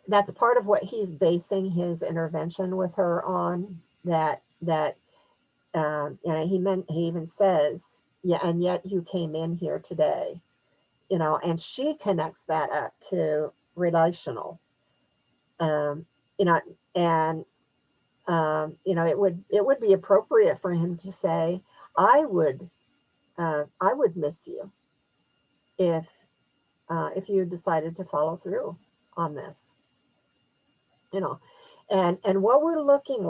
that's part of what he's basing his intervention with her on, that you know, he even says, yeah, and yet you came in here today, you know, and she connects that up to relational, you know, and you know, it would be appropriate for him to say, I would miss you if you decided to follow through on this, you know. And what we're looking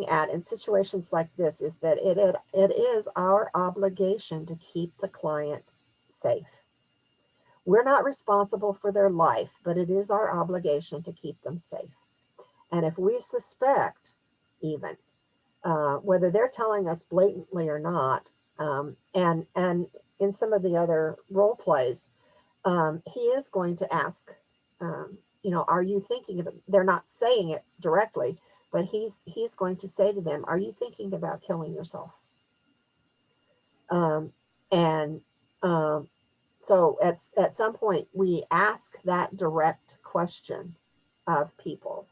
at in situations like this is that it is our obligation to keep the client safe. We're not responsible for their life, but it is our obligation to keep them safe. And if we suspect, even whether they're telling us blatantly or not, and in some of the other role plays, he is going to ask, you know, are you thinking of it? They're not saying it directly, but he's going to say to them, are you thinking about killing yourself? And so at some point we ask that direct question of people.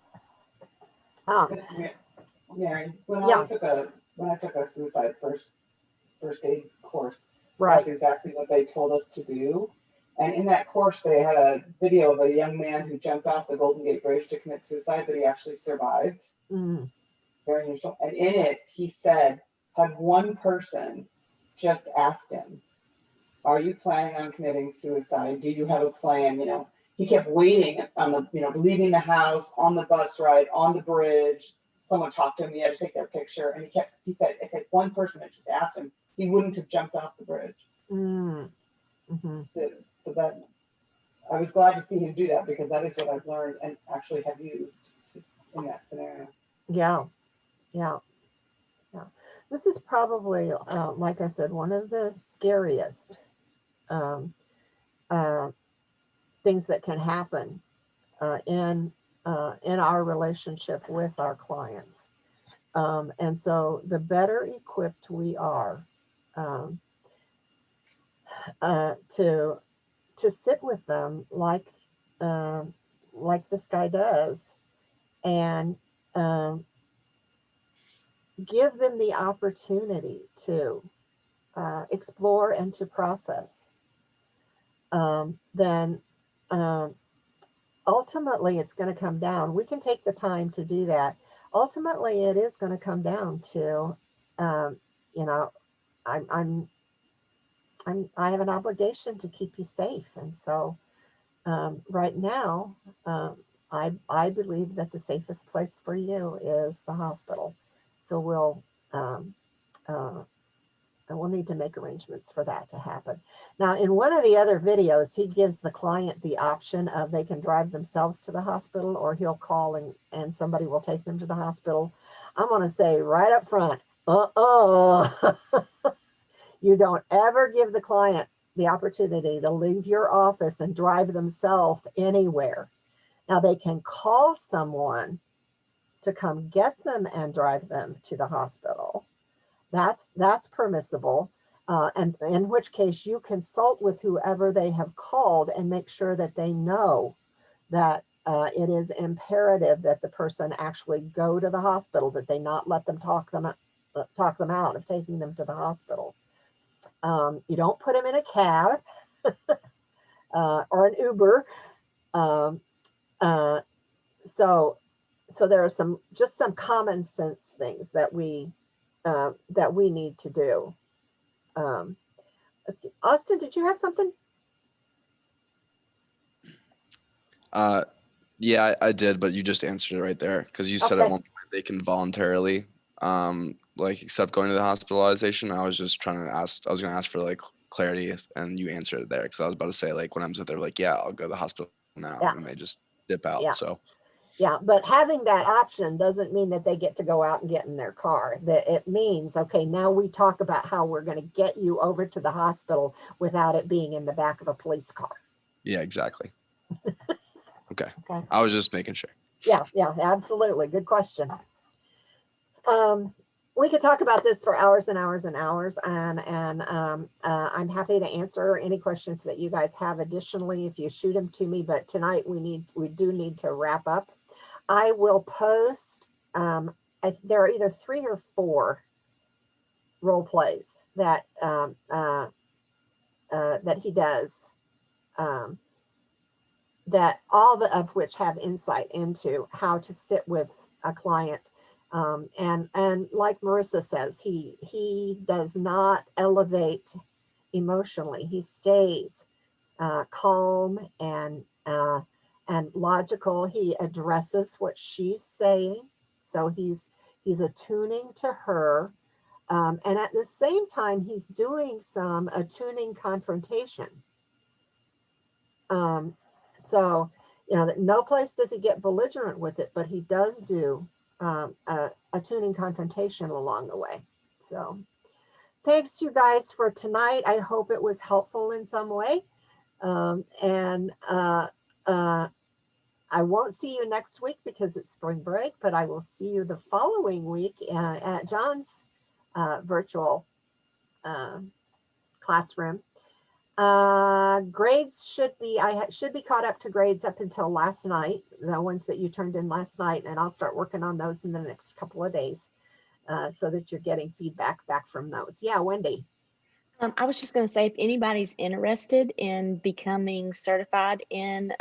Mary, when
Yeah.
I took a suicide first aid course,
Right.
that's exactly what they told us to do. And in that course, they had a video of a young man who jumped off the Golden Gate Bridge to commit suicide, but he actually survived.
Mm.
Very unusual. And in it, he said, had one person just asked him, are you planning on committing suicide? Do you have a plan? You know, he kept waiting on the, you know, leaving the house, on the bus ride, on the bridge. Someone talked to him, he had to take their picture. And he said, if one person had just asked him, he wouldn't have jumped off the bridge.
Mm. Mm-hmm.
So that, I was glad to see him do that, because that is what I've learned and actually have used in that scenario.
Yeah. Yeah. Yeah. This is probably, like I said, one of the scariest things that can happen in our relationship with our clients. And so the better equipped we are to sit with them like this guy does, and give them the opportunity to explore and to process, then ultimately it's going to come down. We can take the time to do that. Ultimately, it is going to come down to, you know, I have an obligation to keep you safe, and so right now, I believe that the safest place for you is the hospital. So we'll need to make arrangements for that to happen. Now, in one of the other videos, he gives the client the option of they can drive themselves to the hospital, or he'll call and somebody will take them to the hospital. I'm going to say right up front, you don't ever give the client the opportunity to leave your office and drive themselves anywhere. Now, they can call someone to come get them and drive them to the hospital. That's permissible. And in which case you consult with whoever they have called and make sure that they know that it is imperative that the person actually go to the hospital, that they not let them talk them out of taking them to the hospital. You don't put them in a cab or an Uber. So there are some common sense things that we need to do. Let's see. Austin, did you have something?
Yeah, I did, but you just answered it right there, because you said at
Okay.
one point they can voluntarily like accept going to the hospitalization. I was just trying to ask, I was going to ask for like clarity, and you answered it there, because I was about to say, like, when I'm with, they're like, yeah, I'll go to the hospital now,
Yeah.
and they just dip out.
Yeah.
So
Yeah, but having that option doesn't mean that they get to go out and get in their car. That it means, okay, now we talk about how we're going to get you over to the hospital without it being in the back of a police car.
Yeah, exactly. Okay.
Okay.
I was just making sure.
Yeah, absolutely. Good question. We could talk about this for hours and hours and hours, and I'm happy to answer any questions that you guys have additionally if you shoot them to me. But tonight we do need to wrap up. I will post. There are either 3 or 4 role plays that that he does. That all of which have insight into how to sit with a client. And like Marissa says, he does not elevate emotionally. He stays calm and logical. He addresses what she's saying, so he's attuning to her, and at the same time he's doing some attuning confrontation. So, that no place does he get belligerent with it, but he does do a tuning confrontation along the way. So, thanks you guys for tonight. I hope it was helpful in some way. I won't see you next week because it's spring break, but I will see you the following week at John's virtual classroom. Grades should be, should be caught up to grades up until last night, the ones that you turned in last night, and I'll start working on those in the next couple of days so that you're getting feedback back from those. Yeah, Wendy.
I was just going to say, if anybody's interested in becoming certified in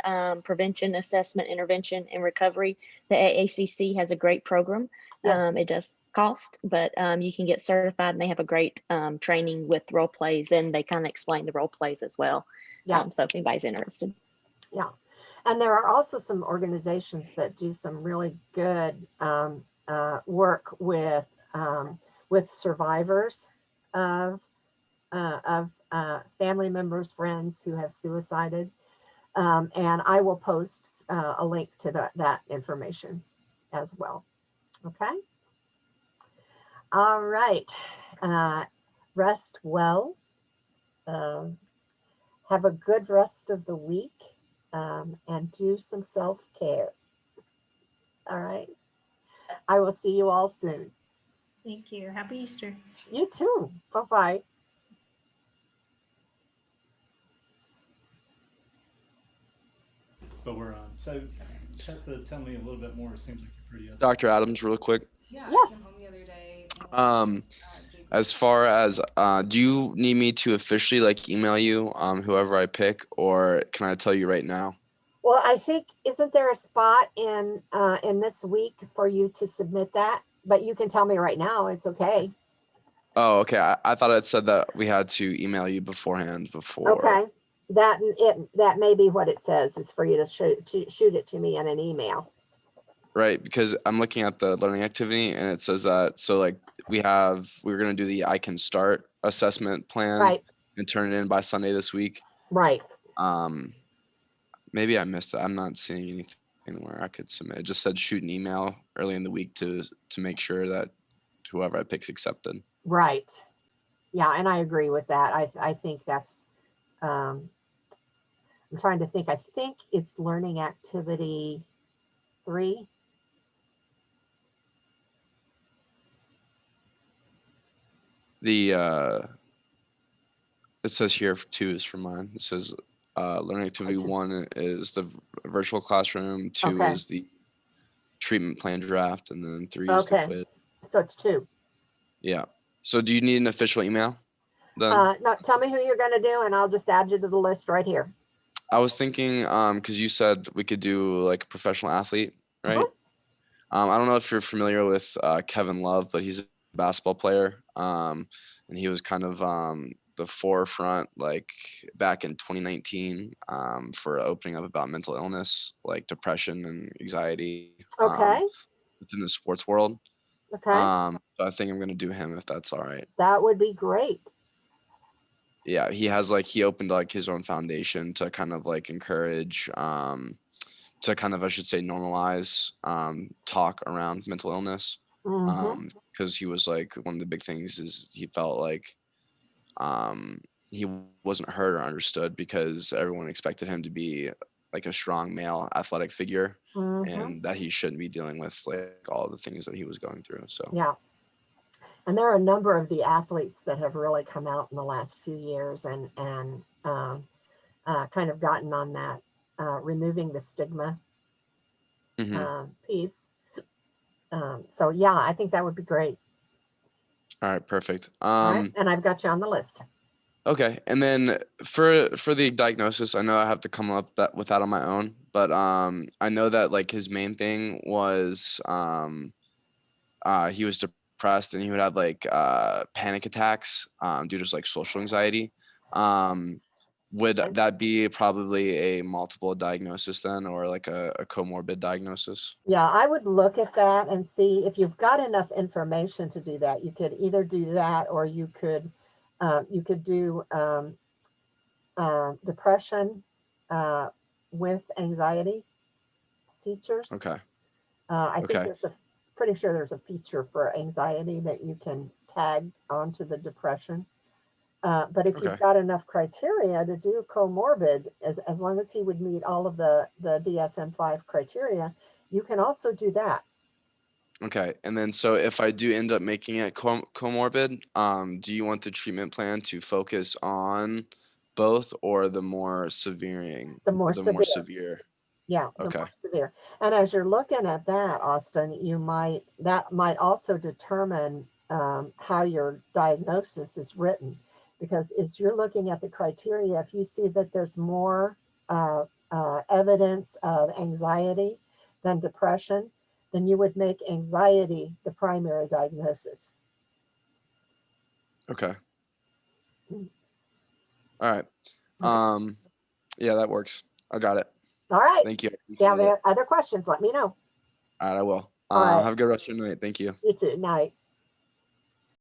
prevention, assessment, intervention, and recovery, the AACC has a great program.
Yes.
It does cost, but you can get certified, and they have a great training with role plays, and they kind of explain the role plays as well.
Yeah.
So if anybody's interested.
Yeah. And there are also some organizations that do some really good work with survivors of family members, friends who have suicided. And I will post a link to that information as well. Okay. All right. Rest well. Have a good rest of the week and do some self-care. All right. I will see you all soon.
Thank you. Happy Easter.
You too. Bye-bye.
But we're on. So, Tessa, tell me a little bit more. It seems like you're pretty upset.
Dr. Adams, real quick.
Yeah, yes.
As far as do you need me to officially like email you whoever I pick, or can I tell you right now?
Well, I think, isn't there a spot in this week for you to submit that? But you can tell me right now. It's okay.
Oh, okay. I thought it said that we had to email you beforehand before.
Okay. That may be what it says, is for you to shoot it to me in an email.
Right, because I'm looking at the learning activity and it says that, so like we're going to do the I Can Start assessment plan,
right,
and turn it in by Sunday this week.
Right.
Maybe I missed it. I'm not seeing anything where I could submit. It just said shoot an email early in the week to make sure that whoever I pick's accepted.
Right. Yeah, and I agree with that. I think that's I'm trying to think. I think it's learning activity 3.
The it says here 2 is for mine. It says learning activity 1 is the virtual classroom, 2
Okay.
is the treatment plan draft, and then 3 is the
Okay.
quiz.
So it's 2.
Yeah. So do you need an official email then?
No, tell me who you're going to do, and I'll just add you to the list right here.
I was thinking, because you said we could do like a professional athlete, right? I don't know if you're familiar with Kevin Love, but he's a basketball player, and he was kind of the forefront, like back in 2019, for opening up about mental illness, like depression and anxiety.
Okay.
Within the sports world.
Okay.
So I think I'm gonna do him if that's all right.
That would be great.
Yeah, he opened like his own foundation to kind of like encourage to kind of, I should say, normalize talk around mental illness. Because he was like, one of the big things is he felt like he wasn't heard or understood because everyone expected him to be like a strong male athletic figure, and that he shouldn't be dealing with like all the things that he was going through. So
Yeah. And there are a number of the athletes that have really come out in the last few years and kind of gotten on that removing the stigma piece. So yeah, I think that would be great.
all right, perfect.
All right, and I've got you on the list.
Okay, and then for the diagnosis, I know I have to come up with that on my own, but I know that like his main thing was he was depressed and he would have like panic attacks due to like social anxiety. Would that be probably a multiple diagnosis then, or like a comorbid diagnosis?
Yeah, I would look at that and see if you've got enough information to do that. You could either do that, or you could do depression with anxiety features.
Okay.
I think there's pretty sure there's a feature for anxiety that you can tag onto the depression. But if you've got enough criteria to do comorbid, as long as he would meet all of the DSM-5 criteria, you can also do that.
Okay, and then so if I do end up making it comorbid, do you want the treatment plan to focus on both or the more severe?
The more
severe.
Yeah, the more severe. And as you're looking at that, Austin, that might also determine how your diagnosis is written. Because as you're looking at the criteria, if you see that there's more evidence of anxiety than depression, then you would make anxiety the primary diagnosis.
Okay. All right. Yeah, that works. I got it.
All right.
Thank you.
If you have other questions, let me know.
All right, I will.
All right.
Have a good rest of your night. Thank you.
You too. Night.